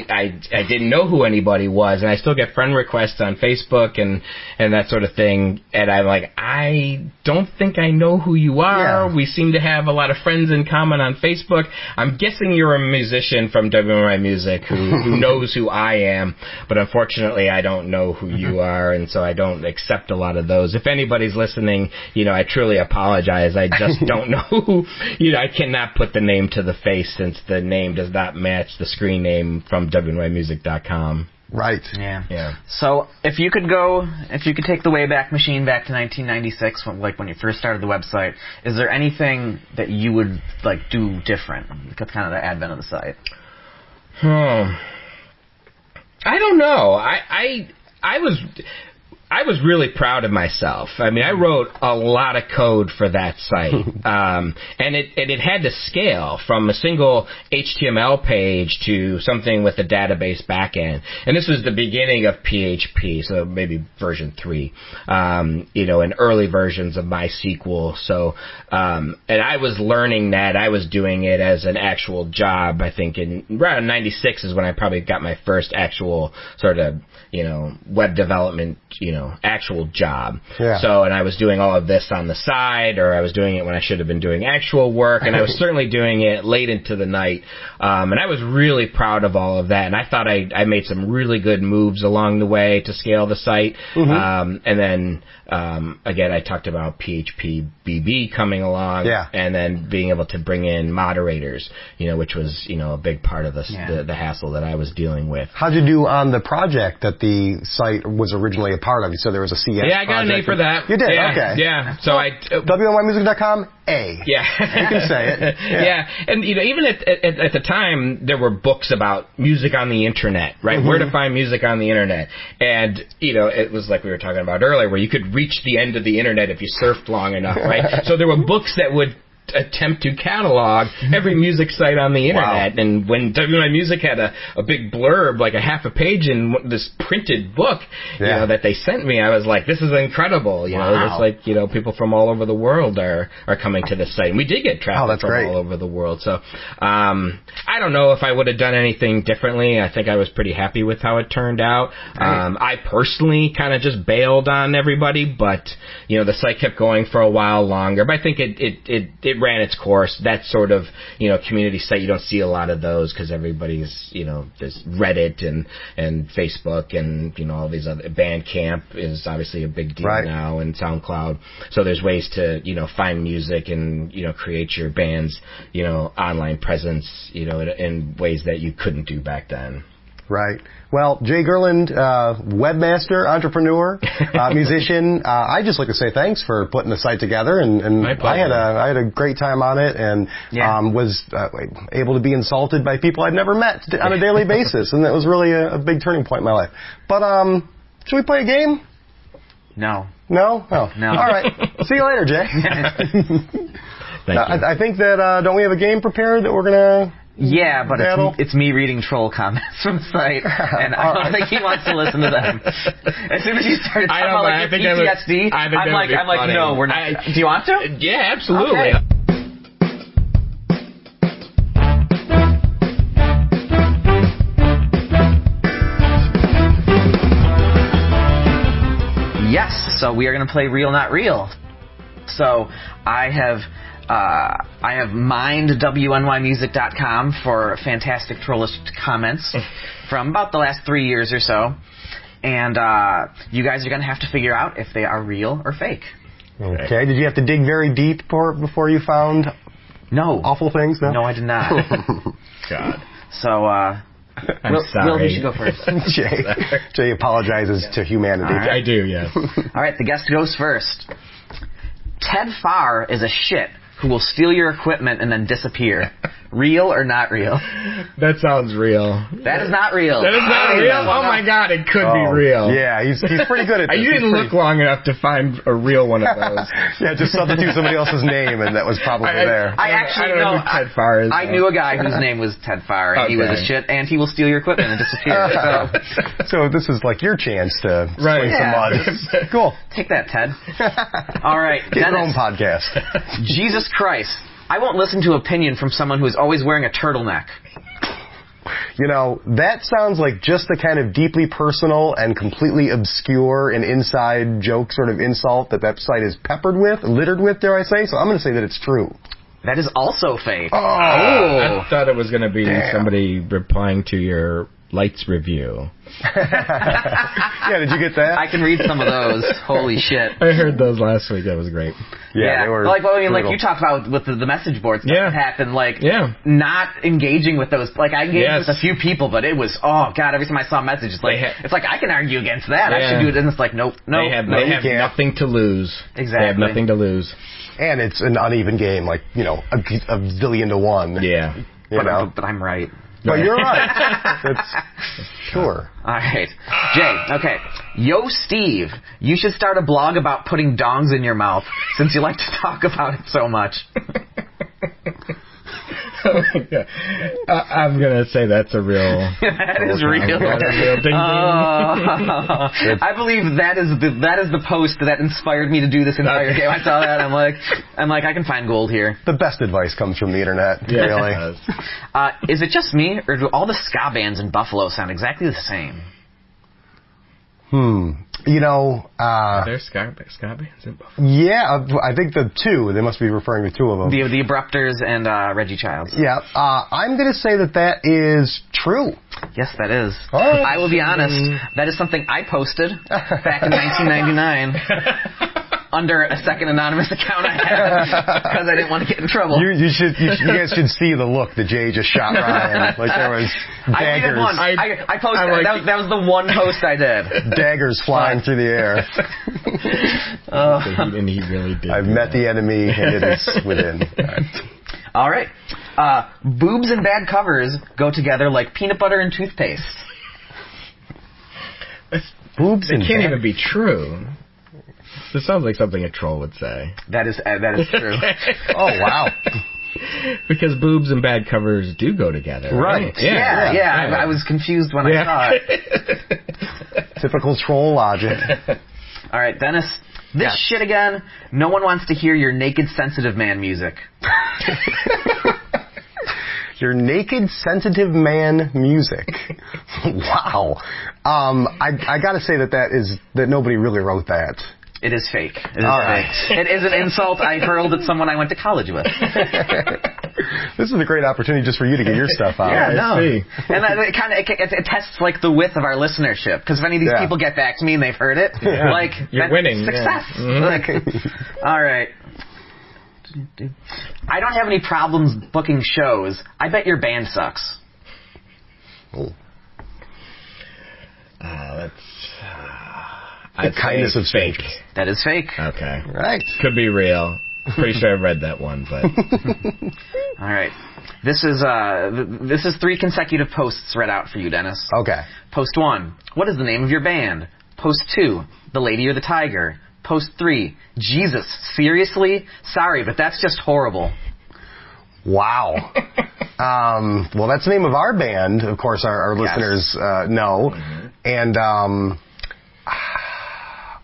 [SPEAKER 8] I didn't know who anybody was, and I still get friend requests on Facebook and that sort of thing, and I'm like, I don't think I know who you are. We seem to have a lot of friends in common on Facebook. I'm guessing you're a musician from WNY Music who knows who I am, but unfortunately I don't know who you are, and so I don't accept a lot of those. If anybody's listening, I truly apologize. I just don't know who, I cannot put the name to the face since the name does not match the screen name from WNYmusic.com.
[SPEAKER 4] Right.
[SPEAKER 2] Yeah. So if you could take the Wayback Machine back to 1996, when you first started the website, is there anything that you would do different? That's kind of the advent of the site.
[SPEAKER 8] I don't know. I was really proud of myself. I mean, I wrote a lot of code for that site, and it had to scale from a single HTML page to something with a database backend. And this was the beginning of PHP, so maybe version 3, and early versions of MySQL. So, and I was learning that. I was doing it as an actual job. I think around 96 is when I probably got my first actual sort of web development, actual job. Yeah. So, and I was doing all of this on the side, or I was doing it when I should have been doing actual work, and I was certainly doing it late into the night. And I was really proud of all of that, and I thought I made some really good moves along the way to scale the site. And then, again, I talked about PHP BB coming along, and then being able to bring in moderators, which was, a big part of the hassle that I was dealing with.
[SPEAKER 4] How'd you do on the project that the site was originally a part of? So there was a CS
[SPEAKER 8] I got an A for that.
[SPEAKER 4] You did?
[SPEAKER 8] Yeah,
[SPEAKER 4] okay.
[SPEAKER 8] Yeah. So
[SPEAKER 4] WNYmusic.com, A.
[SPEAKER 8] Yeah.
[SPEAKER 4] You can say it.
[SPEAKER 8] Yeah. And, even at the time, there were books about music on the internet, right? Where to find music on the internet. And, it was like we were talking about earlier, where you could reach the end of the internet if you surfed long enough, right? So there were books that would attempt to catalog every music site on the internet. Wow. And when WNY Music had a big blurb, like a half a page in this printed book, that they sent me, I was like, this is incredible. It's like, people from all over the world are coming to this site. And we did get traffic from all over the world. So, I don't know if I would have done anything differently. I think I was pretty happy with how it turned out. I personally kind of just bailed on everybody, but, the site kept going for a while longer. But I think it it ran its course. That sort of, community site, you don't see a lot of those because everybody's, there's Reddit and Facebook and, all these other, Bandcamp is obviously a big deal now, and SoundCloud. So there's ways to, find music and, create your band's, online presence, in ways that you couldn't do back then.
[SPEAKER 4] Right. Well, Jay Gerland, webmaster, entrepreneur, musician. I just like to say thanks for putting the site together, and I had a great time on it, and was able to be insulted by people I'd never met on a daily basis, and that was really a big turning point in my life. But should we play a game?
[SPEAKER 2] No.
[SPEAKER 4] No? Oh.
[SPEAKER 2] No.
[SPEAKER 4] All right. See you later, Jay.
[SPEAKER 8] Thank you.
[SPEAKER 4] I think that don't we have a game prepared that we're gonna?
[SPEAKER 2] Yeah, but it's me reading troll comments from the site, and I don't think he wants to listen to them. As soon as you started talking about like PTSD, I'm like, no, we're not. Do you want to?
[SPEAKER 8] Yeah, absolutely.
[SPEAKER 2] Okay. Yes, so we are going to play Real Not Real. So I have mined WNYmusic.com for fantastic trollish comments from about the last 3 years or so. And you guys are going to have to figure out if they are real or fake.
[SPEAKER 4] Okay. Did you have to dig very deep before you found awful things? No,
[SPEAKER 2] I did not.
[SPEAKER 8] God.
[SPEAKER 2] So,
[SPEAKER 8] I'm sorry.
[SPEAKER 2] Will, you should go first.
[SPEAKER 4] Jay apologizes to humanity.
[SPEAKER 2] Right.
[SPEAKER 8] I do, yes.
[SPEAKER 2] All right, the guest goes first. Ted Farr is a shit who will steal your equipment and then disappear. Real or not real?
[SPEAKER 8] That sounds real.
[SPEAKER 2] That is not real.
[SPEAKER 8] That is not real? Oh my God, it could be real.
[SPEAKER 4] Yeah, he's pretty good at this.
[SPEAKER 8] You didn't look long enough to find a real one of those.
[SPEAKER 4] Yeah, just substitute somebody else's name, and that was probably there.
[SPEAKER 2] I don't know who Ted Farr is. I knew a guy whose name was Ted Farr, and he was a shit, and he will steal your equipment and disappear.
[SPEAKER 4] So this is like your chance to swing some mud. Cool.
[SPEAKER 2] Take that, Ted. All right,
[SPEAKER 4] Get your own podcast.
[SPEAKER 2] Jesus Christ. I won't listen to opinion from someone who is always wearing a turtleneck.
[SPEAKER 4] That sounds like just the kind of deeply personal and completely obscure and inside joke sort of insult that site is littered with, dare I say. So I'm going to say that it's true.
[SPEAKER 2] That is also fake.
[SPEAKER 4] Oh.
[SPEAKER 8] I thought it was going to be somebody replying to your Lights review.
[SPEAKER 4] Yeah, did you get that?
[SPEAKER 2] I can read some of those. Holy shit.
[SPEAKER 8] I heard those last week. That was great.
[SPEAKER 4] Yeah, they were
[SPEAKER 2] like you talked about with the message board stuff that happened, not engaging with those. Like, I engaged with a few people, but it was, oh God, every time I saw a message, it's like, I can argue against that. I should do it. And it's like, nope.
[SPEAKER 8] They have nothing to lose.
[SPEAKER 2] Exactly.
[SPEAKER 8] They have nothing to lose.
[SPEAKER 4] And it's an uneven game, like, a zillion to one.
[SPEAKER 8] Yeah.
[SPEAKER 2] But I'm right.
[SPEAKER 4] But you're right. That's sure.
[SPEAKER 2] All right. Jay, okay. Yo, Steve, you should start a blog about putting dongs in your mouth, since you like to talk about it so much.
[SPEAKER 8] Oh my God. I'm going to say that's a real...
[SPEAKER 2] That is real. I believe that is the post that inspired me to do this entire game. I saw that. I'm like, I can find gold here.
[SPEAKER 4] The best advice comes from the internet, really.
[SPEAKER 2] Is it just me, or do all the ska bands in Buffalo sound exactly the same?
[SPEAKER 8] Are there ska bands in Buffalo?
[SPEAKER 4] Yeah, I think the two. They must be referring to two of them.
[SPEAKER 2] The Abrupters and Reggie Childs.
[SPEAKER 4] Yeah, I'm going to say that is true.
[SPEAKER 2] Yes, that is. Right. I will be honest. That is something I posted back in 1999. Under a second anonymous account I had because I didn't want to get in trouble.
[SPEAKER 4] You guys should see the look that Jay just shot Ryan. Like there was daggers.
[SPEAKER 2] I posted that was the one post I did.
[SPEAKER 4] Daggers flying through the air.
[SPEAKER 8] And he really did.
[SPEAKER 4] I've met the enemy and it is within.
[SPEAKER 2] All right. Boobs and bad covers go together like peanut butter and toothpaste.
[SPEAKER 4] Boobs and
[SPEAKER 8] can't even be true. This sounds like something a troll would say.
[SPEAKER 2] That is true.
[SPEAKER 4] Oh, wow.
[SPEAKER 8] Because boobs and bad covers do go together.
[SPEAKER 4] Right.
[SPEAKER 2] Yeah. I was confused when I saw it.
[SPEAKER 4] Typical troll logic.
[SPEAKER 2] All right, Dennis. This shit again. No one wants to hear your naked, sensitive man music.
[SPEAKER 4] Your naked, sensitive man music. Wow. I got to say that nobody really wrote that.
[SPEAKER 2] It is fake. It is
[SPEAKER 4] All
[SPEAKER 2] fake.
[SPEAKER 4] right.
[SPEAKER 2] It is an insult I hurled at someone I went to college with.
[SPEAKER 4] This is a great opportunity just for you to get your stuff out.
[SPEAKER 2] Yeah, no.
[SPEAKER 8] see.
[SPEAKER 2] And it kind of it tests like the width of our listenership, because if any of these people get back to me and they've heard it, like
[SPEAKER 8] You're winning.
[SPEAKER 2] success.
[SPEAKER 8] Yeah. Mm-hmm.
[SPEAKER 2] Like, all right. I don't have any problems booking shows. I bet your band sucks.
[SPEAKER 4] Oh.
[SPEAKER 8] I'd
[SPEAKER 4] kindness
[SPEAKER 8] say
[SPEAKER 4] of
[SPEAKER 8] fake.
[SPEAKER 4] strangers.
[SPEAKER 2] That is fake.
[SPEAKER 8] Okay.
[SPEAKER 4] Right.
[SPEAKER 8] Could be real. Pretty sure I read that one, but
[SPEAKER 2] All right. This is 3 consecutive posts read out for you, Dennis.
[SPEAKER 4] Okay.
[SPEAKER 2] Post 1, what is the name of your band? Post 2, The Lady or the Tiger. Post 3, Jesus, seriously? Sorry, but that's just horrible.
[SPEAKER 4] Wow. Well, that's the name of our band. Of course, our listeners know.
[SPEAKER 8] Mm-hmm.
[SPEAKER 4] And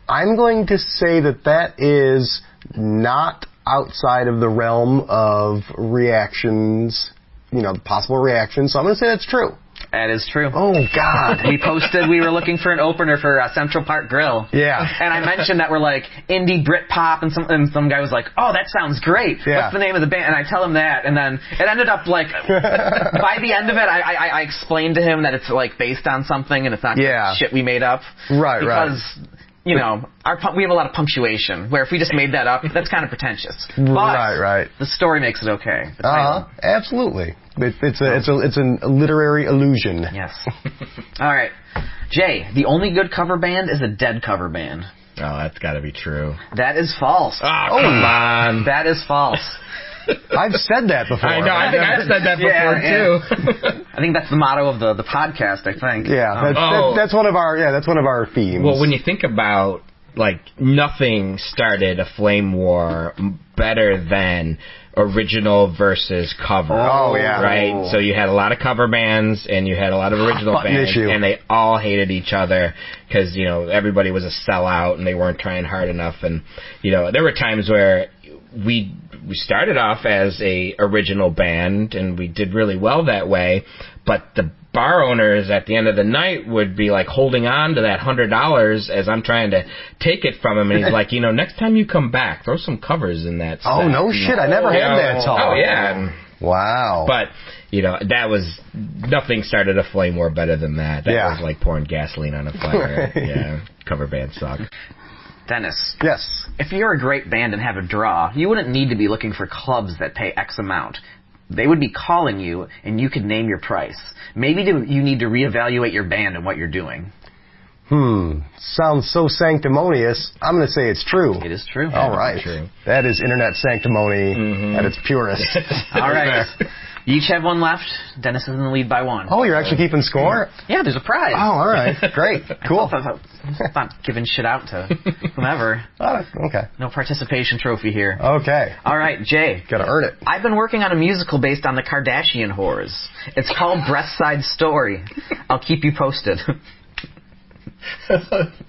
[SPEAKER 4] I'm going to say that is not outside of the realm of reactions, possible reactions. So I'm going to say that's true.
[SPEAKER 2] That is true.
[SPEAKER 4] Oh, God.
[SPEAKER 2] We posted we were looking for an opener for Central Park Grill.
[SPEAKER 4] Yeah.
[SPEAKER 2] And I mentioned that we're like indie Britpop, and some guy was like, "Oh, that sounds great.
[SPEAKER 4] Yeah.
[SPEAKER 2] What's the name of the band?" And I tell him that, and then it ended up like by the end of it, I explained to him that it's like based on something and it's not just shit we made up.
[SPEAKER 4] Right.
[SPEAKER 2] Because we have a lot of punctuation, where if we just made that up, that's kind of pretentious. But
[SPEAKER 4] Right.
[SPEAKER 2] the story makes it okay. The title.
[SPEAKER 4] Absolutely. It's a literary illusion.
[SPEAKER 2] Yes. All right. Jay, the only good cover band is a dead cover band.
[SPEAKER 8] oh, that's got to be true.
[SPEAKER 2] That is false.
[SPEAKER 8] Oh, come on.
[SPEAKER 2] That is false.
[SPEAKER 4] I've said that before.
[SPEAKER 8] I know. I think I've said that before too.
[SPEAKER 2] I think that's the motto of the podcast, I think.
[SPEAKER 4] Yeah, that's one of our themes.
[SPEAKER 8] Well, when you think about, like, nothing started a flame war better than original versus cover.
[SPEAKER 4] Oh, yeah.
[SPEAKER 8] Right? So you had a lot of cover bands and you had a lot of original bands, and they all hated each other because, everybody was a sellout and they weren't trying hard enough. And, there were times where we started off as a original band and we did really well that way, but the bar owners at the end of the night would be like holding on to that $100 as I'm trying to take it from him, and he's like, next time you come back, throw some covers in that set.
[SPEAKER 4] Oh, no shit, I never had that talk.
[SPEAKER 8] Oh, yeah.
[SPEAKER 4] Wow.
[SPEAKER 8] But, that was, nothing started a flame war better than that. That was like pouring gasoline on a fire. Yeah, cover bands suck.
[SPEAKER 2] Dennis.
[SPEAKER 4] Yes.
[SPEAKER 2] If you're a great band and have a draw, you wouldn't need to be looking for clubs that pay X amount. They would be calling you, and you could name your price. Maybe you need to reevaluate your band and what you're doing.
[SPEAKER 4] Sounds so sanctimonious. I'm going to say it's true.
[SPEAKER 2] It is true.
[SPEAKER 4] All right.
[SPEAKER 8] True.
[SPEAKER 4] That is internet sanctimony at its purest.
[SPEAKER 2] All right. You each have one left. Dennis is in the lead by 1.
[SPEAKER 4] Oh, you're actually keeping score?
[SPEAKER 2] Yeah, there's a prize.
[SPEAKER 4] Oh, all right. Great. Cool.
[SPEAKER 2] I'm not giving shit out to whomever.
[SPEAKER 4] Okay.
[SPEAKER 2] No participation trophy here.
[SPEAKER 4] Okay.
[SPEAKER 2] All right, Jay.
[SPEAKER 4] Gotta earn it.
[SPEAKER 2] I've been working on a musical based on the Kardashian whores. It's called Breast Side Story. I'll keep you posted.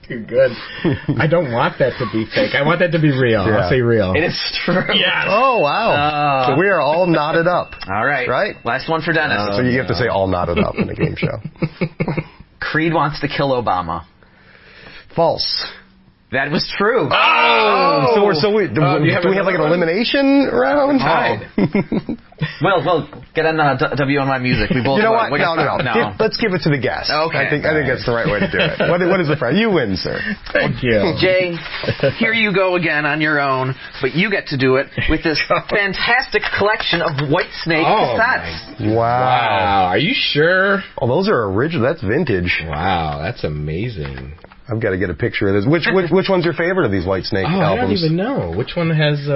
[SPEAKER 8] Too good. I don't want that to be fake. I want that to be real.
[SPEAKER 4] Yeah.
[SPEAKER 8] I'll say real.
[SPEAKER 2] It is true.
[SPEAKER 8] Yes.
[SPEAKER 4] Oh, wow. So we are all knotted up.
[SPEAKER 2] All right.
[SPEAKER 4] Right?
[SPEAKER 2] Last one for Dennis.
[SPEAKER 4] So you have to say all knotted up in a game show.
[SPEAKER 2] Creed wants to kill Obama.
[SPEAKER 4] False.
[SPEAKER 2] That was true.
[SPEAKER 4] Do we have like an elimination round?
[SPEAKER 2] Well, get on WNY Music. We both.
[SPEAKER 4] You know what? No. Let's give it to the guest.
[SPEAKER 2] Okay.
[SPEAKER 4] I think that's the right way to do it. What is the prize? You win, sir.
[SPEAKER 8] Thank you.
[SPEAKER 2] Jay, here you go again on your own, but you get to do it with this fantastic collection of Whitesnake cassettes.
[SPEAKER 4] Wow.
[SPEAKER 8] Are you sure?
[SPEAKER 4] Oh, those are original. That's vintage.
[SPEAKER 8] Wow, that's amazing.
[SPEAKER 4] I've got to get a picture of this. Which one's your favorite of these Whitesnake albums?
[SPEAKER 8] I don't even know. Which one has,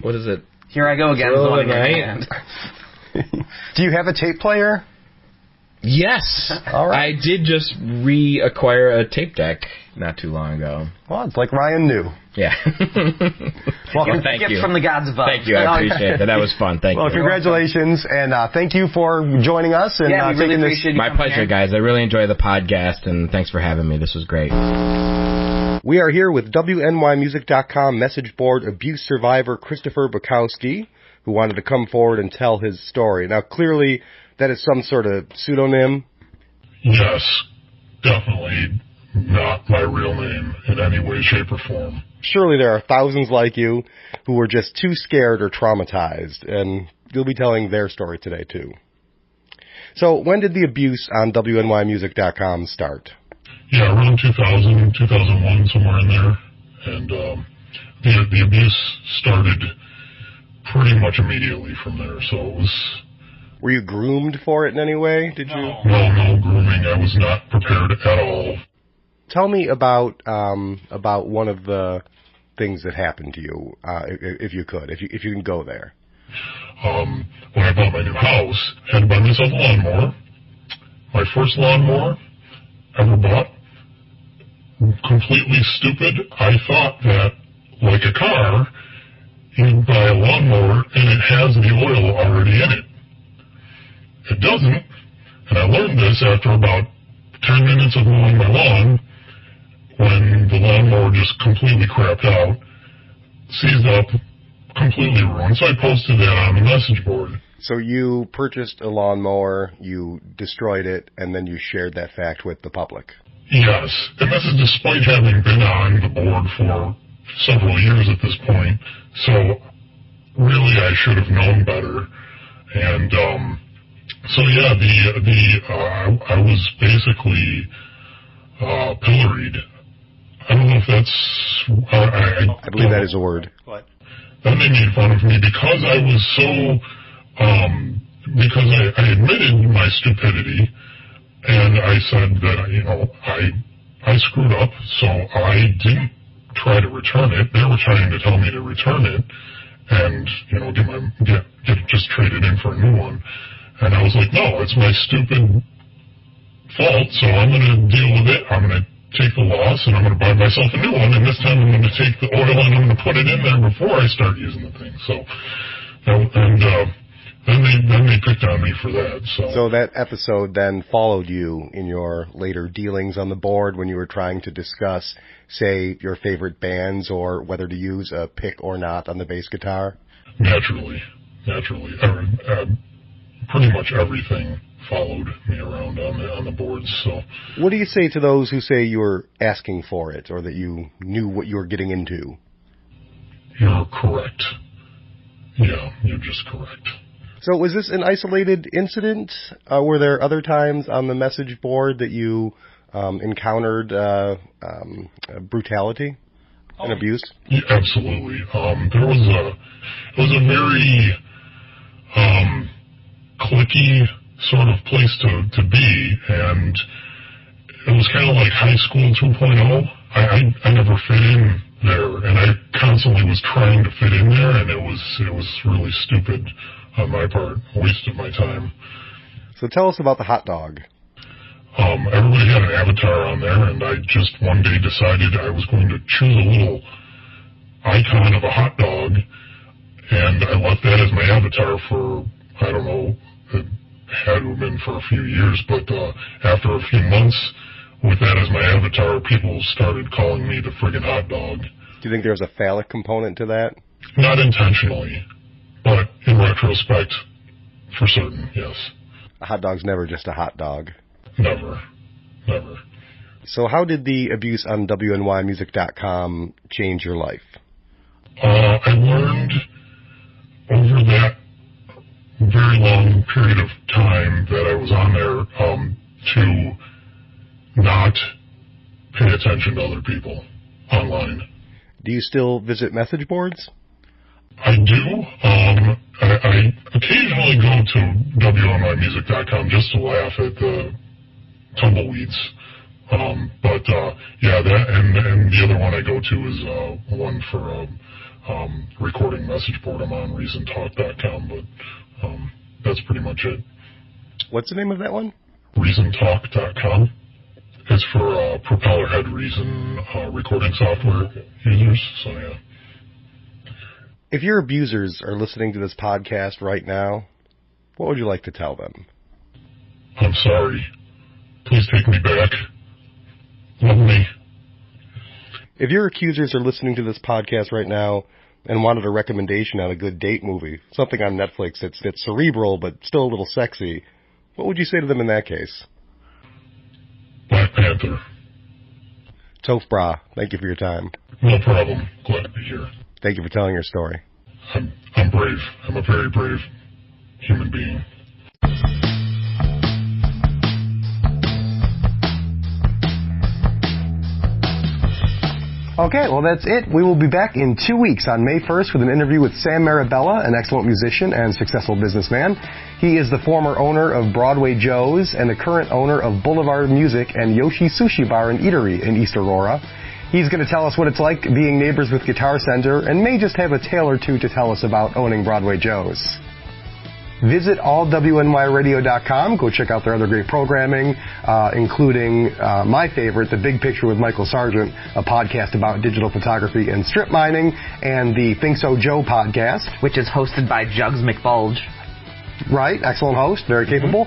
[SPEAKER 8] what is it?
[SPEAKER 2] Here I go again.
[SPEAKER 8] Thrill of the Night.
[SPEAKER 4] Do you have a tape player?
[SPEAKER 8] Yes.
[SPEAKER 4] All right.
[SPEAKER 8] I did just reacquire a tape deck not too long ago.
[SPEAKER 4] Well, it's like Ryan knew.
[SPEAKER 8] Yeah.
[SPEAKER 2] Well,
[SPEAKER 8] thank
[SPEAKER 2] gift
[SPEAKER 8] you.
[SPEAKER 2] from the gods above.
[SPEAKER 8] Thank you. I appreciate that. That was fun. Thank you.
[SPEAKER 4] Well, congratulations, and thank you for joining us and
[SPEAKER 2] we really
[SPEAKER 4] taking this.
[SPEAKER 2] appreciate you
[SPEAKER 8] My
[SPEAKER 2] coming
[SPEAKER 8] pleasure,
[SPEAKER 2] here.
[SPEAKER 8] guys. I really enjoy the podcast, and thanks for having me. This was great.
[SPEAKER 4] We are here with WNYmusic.com message board abuse survivor Christopher Bukowski, who wanted to come forward and tell his story. Now, clearly, that is some sort of pseudonym.
[SPEAKER 3] Yes, definitely not my real name in any way, shape, or form.
[SPEAKER 4] Surely there are thousands like you who were just too scared or traumatized, and you'll be telling their story today, too. So when did the abuse on WNYmusic.com start?
[SPEAKER 9] Yeah, around 2000, 2001, somewhere in there. And the abuse started pretty much immediately from there, so it was...
[SPEAKER 4] Were you groomed for it in any way? Did you?
[SPEAKER 9] No grooming. I was not prepared at all.
[SPEAKER 4] Tell me about one of the things that happened to you, if you could, if you can go there.
[SPEAKER 9] When I bought my new house, I had to buy myself a lawnmower. My first lawnmower ever bought. Completely stupid. I thought that, like a car, you buy a lawnmower and it has the oil already in it. It doesn't, and I learned this after about 10 minutes of mowing my lawn, when the lawnmower just completely crapped out, seized up, completely ruined. So I posted that on the message board.
[SPEAKER 4] So you purchased a lawnmower, you destroyed it, and then you shared that fact with the public.
[SPEAKER 9] Yes, and this is despite having been on the board for several years at this point. So really, I should have known better. And so yeah, I was basically pilloried. I don't know if that's...
[SPEAKER 4] I believe that is a word.
[SPEAKER 9] What? Then they made fun of me because I was so... because I admitted my stupidity, and I said that, I screwed up, so I didn't try to return it. They were trying to tell me to return it and, just trade it in for a new one. And I was like, no, it's my stupid fault, so I'm going to deal with it. I'm going to take the loss, and I'm going to buy myself a new one, and this time I'm going to take the oil and I'm going to put it in there before I start using the thing. So, then they picked on me for that.
[SPEAKER 4] So that episode then followed you in your later dealings on the board when you were trying to discuss, say, your favorite bands or whether to use a pick or not on the bass guitar?
[SPEAKER 9] Naturally. Pretty much everything followed me around on the boards. So,
[SPEAKER 4] what do you say to those who say you were asking for it or that you knew what you were getting into?
[SPEAKER 9] You're correct. Yeah, you're just correct.
[SPEAKER 4] So was this an isolated incident? Were there other times on the message board that you encountered brutality and abuse?
[SPEAKER 9] Yeah, absolutely. It was a very cliquey sort of place to be, and it was kind of like high school 2.0. I never fit in there, and I constantly was trying to fit in there, and it was really stupid on my part, a waste of my time.
[SPEAKER 4] So tell us about the hot dog.
[SPEAKER 9] Everybody had an avatar on there, and I just one day decided I was going to choose a little icon of a hot dog, and I left that as my avatar for, I don't know, it had to have been for a few years, but after a few months with that as my avatar, people started calling me the friggin' hot dog.
[SPEAKER 4] Do you think there was a phallic component to that?
[SPEAKER 9] Not intentionally, but in retrospect, for certain, yes.
[SPEAKER 4] A hot dog's never just a hot dog.
[SPEAKER 9] Never.
[SPEAKER 4] So how did the abuse on WNYmusic.com change your life?
[SPEAKER 9] I learned over that very long period of time that I was on there to not pay attention to other people online.
[SPEAKER 4] Do you still visit message boards?
[SPEAKER 9] I do. I occasionally go to WNYmusic.com just to laugh at the tumbleweeds. That and the other one I go to is one for recording message board. I'm on reasontalk.com, but that's pretty much it.
[SPEAKER 4] What's the name of that one?
[SPEAKER 9] reasontalk.com. It's for propeller head Reason recording software users, so yeah.
[SPEAKER 4] If your abusers are listening to this podcast right now, what would you like to tell them?
[SPEAKER 9] I'm sorry. Please take me back. Love me.
[SPEAKER 4] If your accusers are listening to this podcast right now and wanted a recommendation on a good date movie, something on Netflix that's cerebral but still a little sexy, what would you say to them in that case?
[SPEAKER 9] Black Panther.
[SPEAKER 4] Toph Bra, thank you for your time.
[SPEAKER 9] No problem. Glad to be here.
[SPEAKER 4] Thank you for telling your story.
[SPEAKER 9] I'm brave. I'm a very brave human being.
[SPEAKER 4] Okay, well that's it. We will be back in 2 weeks on May 1st with an interview with Sam Marabella, an excellent musician and successful businessman. He is the former owner of Broadway Joe's and the current owner of Boulevard Music and Yoshi Sushi Bar and Eatery in East Aurora. He's going to tell us what it's like being neighbors with Guitar Center and may just have a tale or two to tell us about owning Broadway Joe's. Visit allwnyradio.com. Go check out their other great programming, including my favorite, The Big Picture with Michael Sargent, a podcast about digital photography and strip mining, and the Think So Joe podcast,
[SPEAKER 2] which is hosted by Jugs McBulge.
[SPEAKER 4] Right, excellent host, very capable.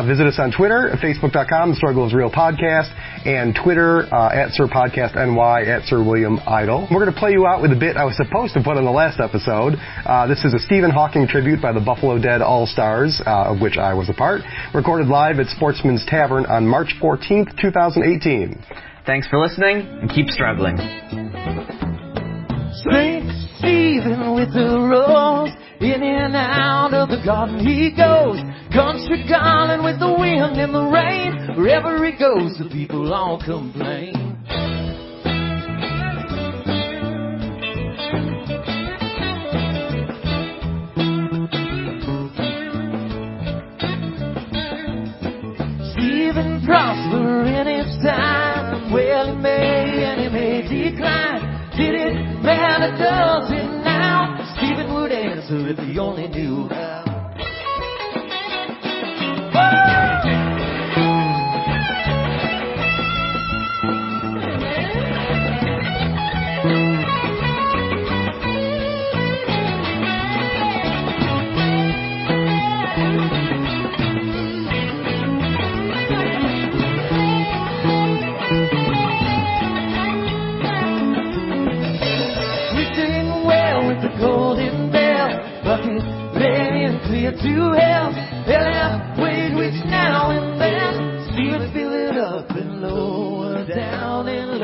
[SPEAKER 4] Visit us on Twitter, facebook.com, The Struggle is Real Podcast, and Twitter, at Sir Podcast NY, at Sir William Idol. We're going to play you out with a bit I was supposed to put on the last episode. This is a Stephen Hawking tribute by the Buffalo Dead All-Stars, of which I was a part, recorded live at Sportsman's Tavern on March 14th, 2018.
[SPEAKER 2] Thanks for listening, and keep struggling.
[SPEAKER 5] St. Stephen with the rose, in and out of the garden he goes. Country garland with the wind and the rain. Wherever he goes, the people all complain. Stephen prosper in his time. Well, he may and he may decline. Did it matter, does it now? Stephen would answer if he only knew how. Golden bell, bucket, ready and clear to hell. LF wage which now and then, Stephen fill it up and lower down again.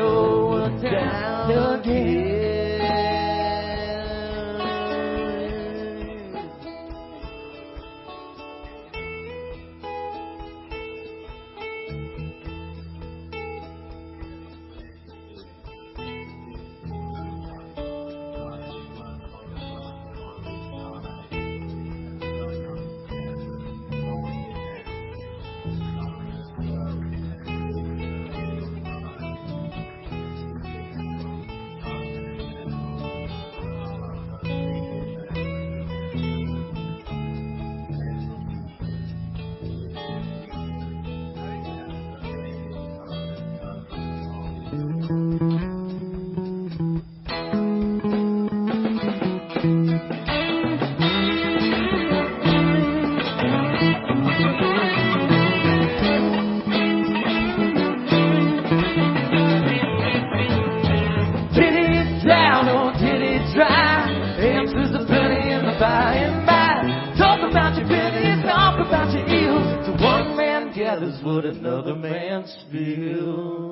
[SPEAKER 5] What another man spills.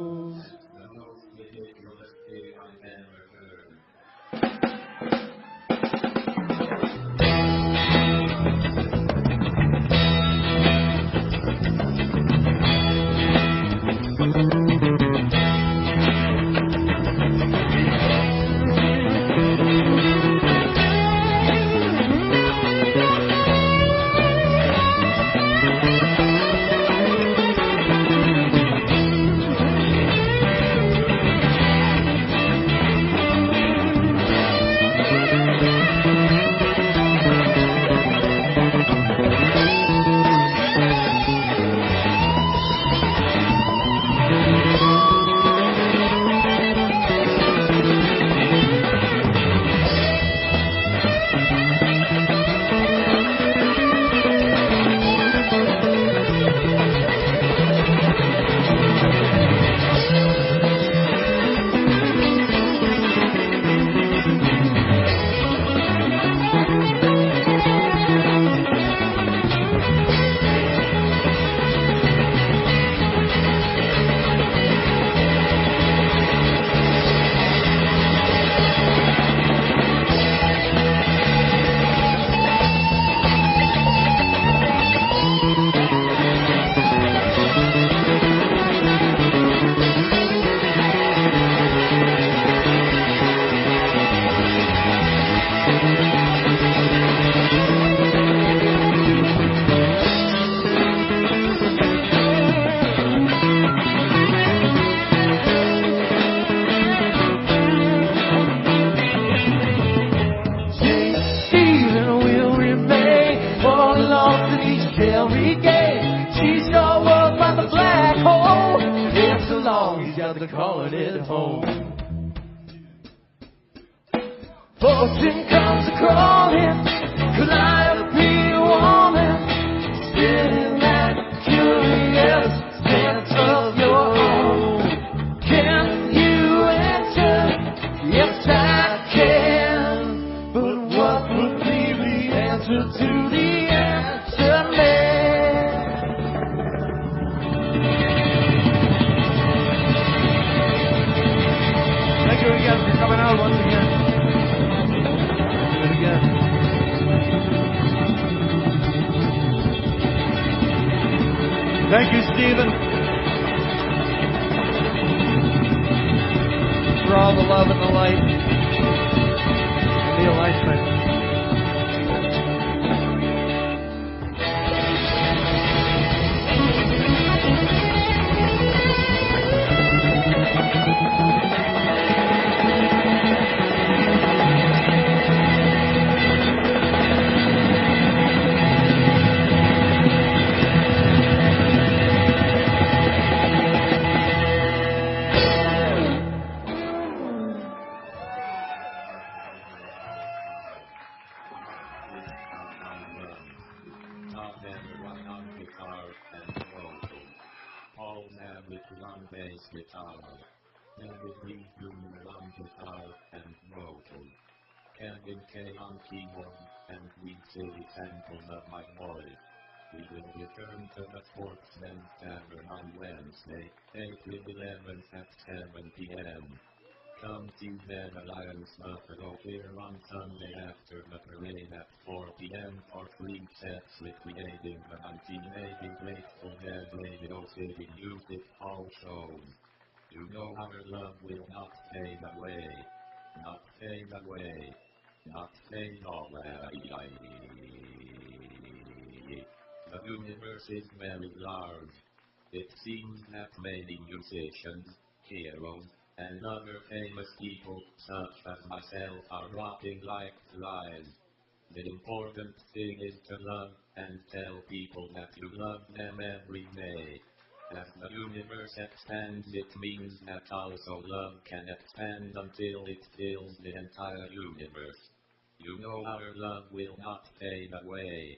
[SPEAKER 5] calling it home. Fortune comes a-crawling, calliope woman, still in that curious sense of your own. Can you answer? Yes, I can. But what would be the answer to the answer man? Thank you again for coming out once again. Thank you, Stephen, for all the love and the light and the alignment.
[SPEAKER 10] Guitar, David Lee Jr. on guitar and vocal, Kevin K on keyboard, and Weed City samples of my voice. We will return to the Sportsman Tavern on Wednesday, April 11th at 7 p.m. Come to Dead Alliance Buffalo here on Sunday after the parade at 4 p.m. for free sets liquidating the 1980 Grateful Dead Radio City Music Hall shows. You know our love will not fade away. Not fade away. Not fade away. The universe is very large. It seems that many musicians, heroes, and other famous people, such as myself, are rotting like flies. The important thing is to love and tell people that you love them every day. As the universe expands, it means that also love can expand until it fills the entire universe. You know our love will not fade away.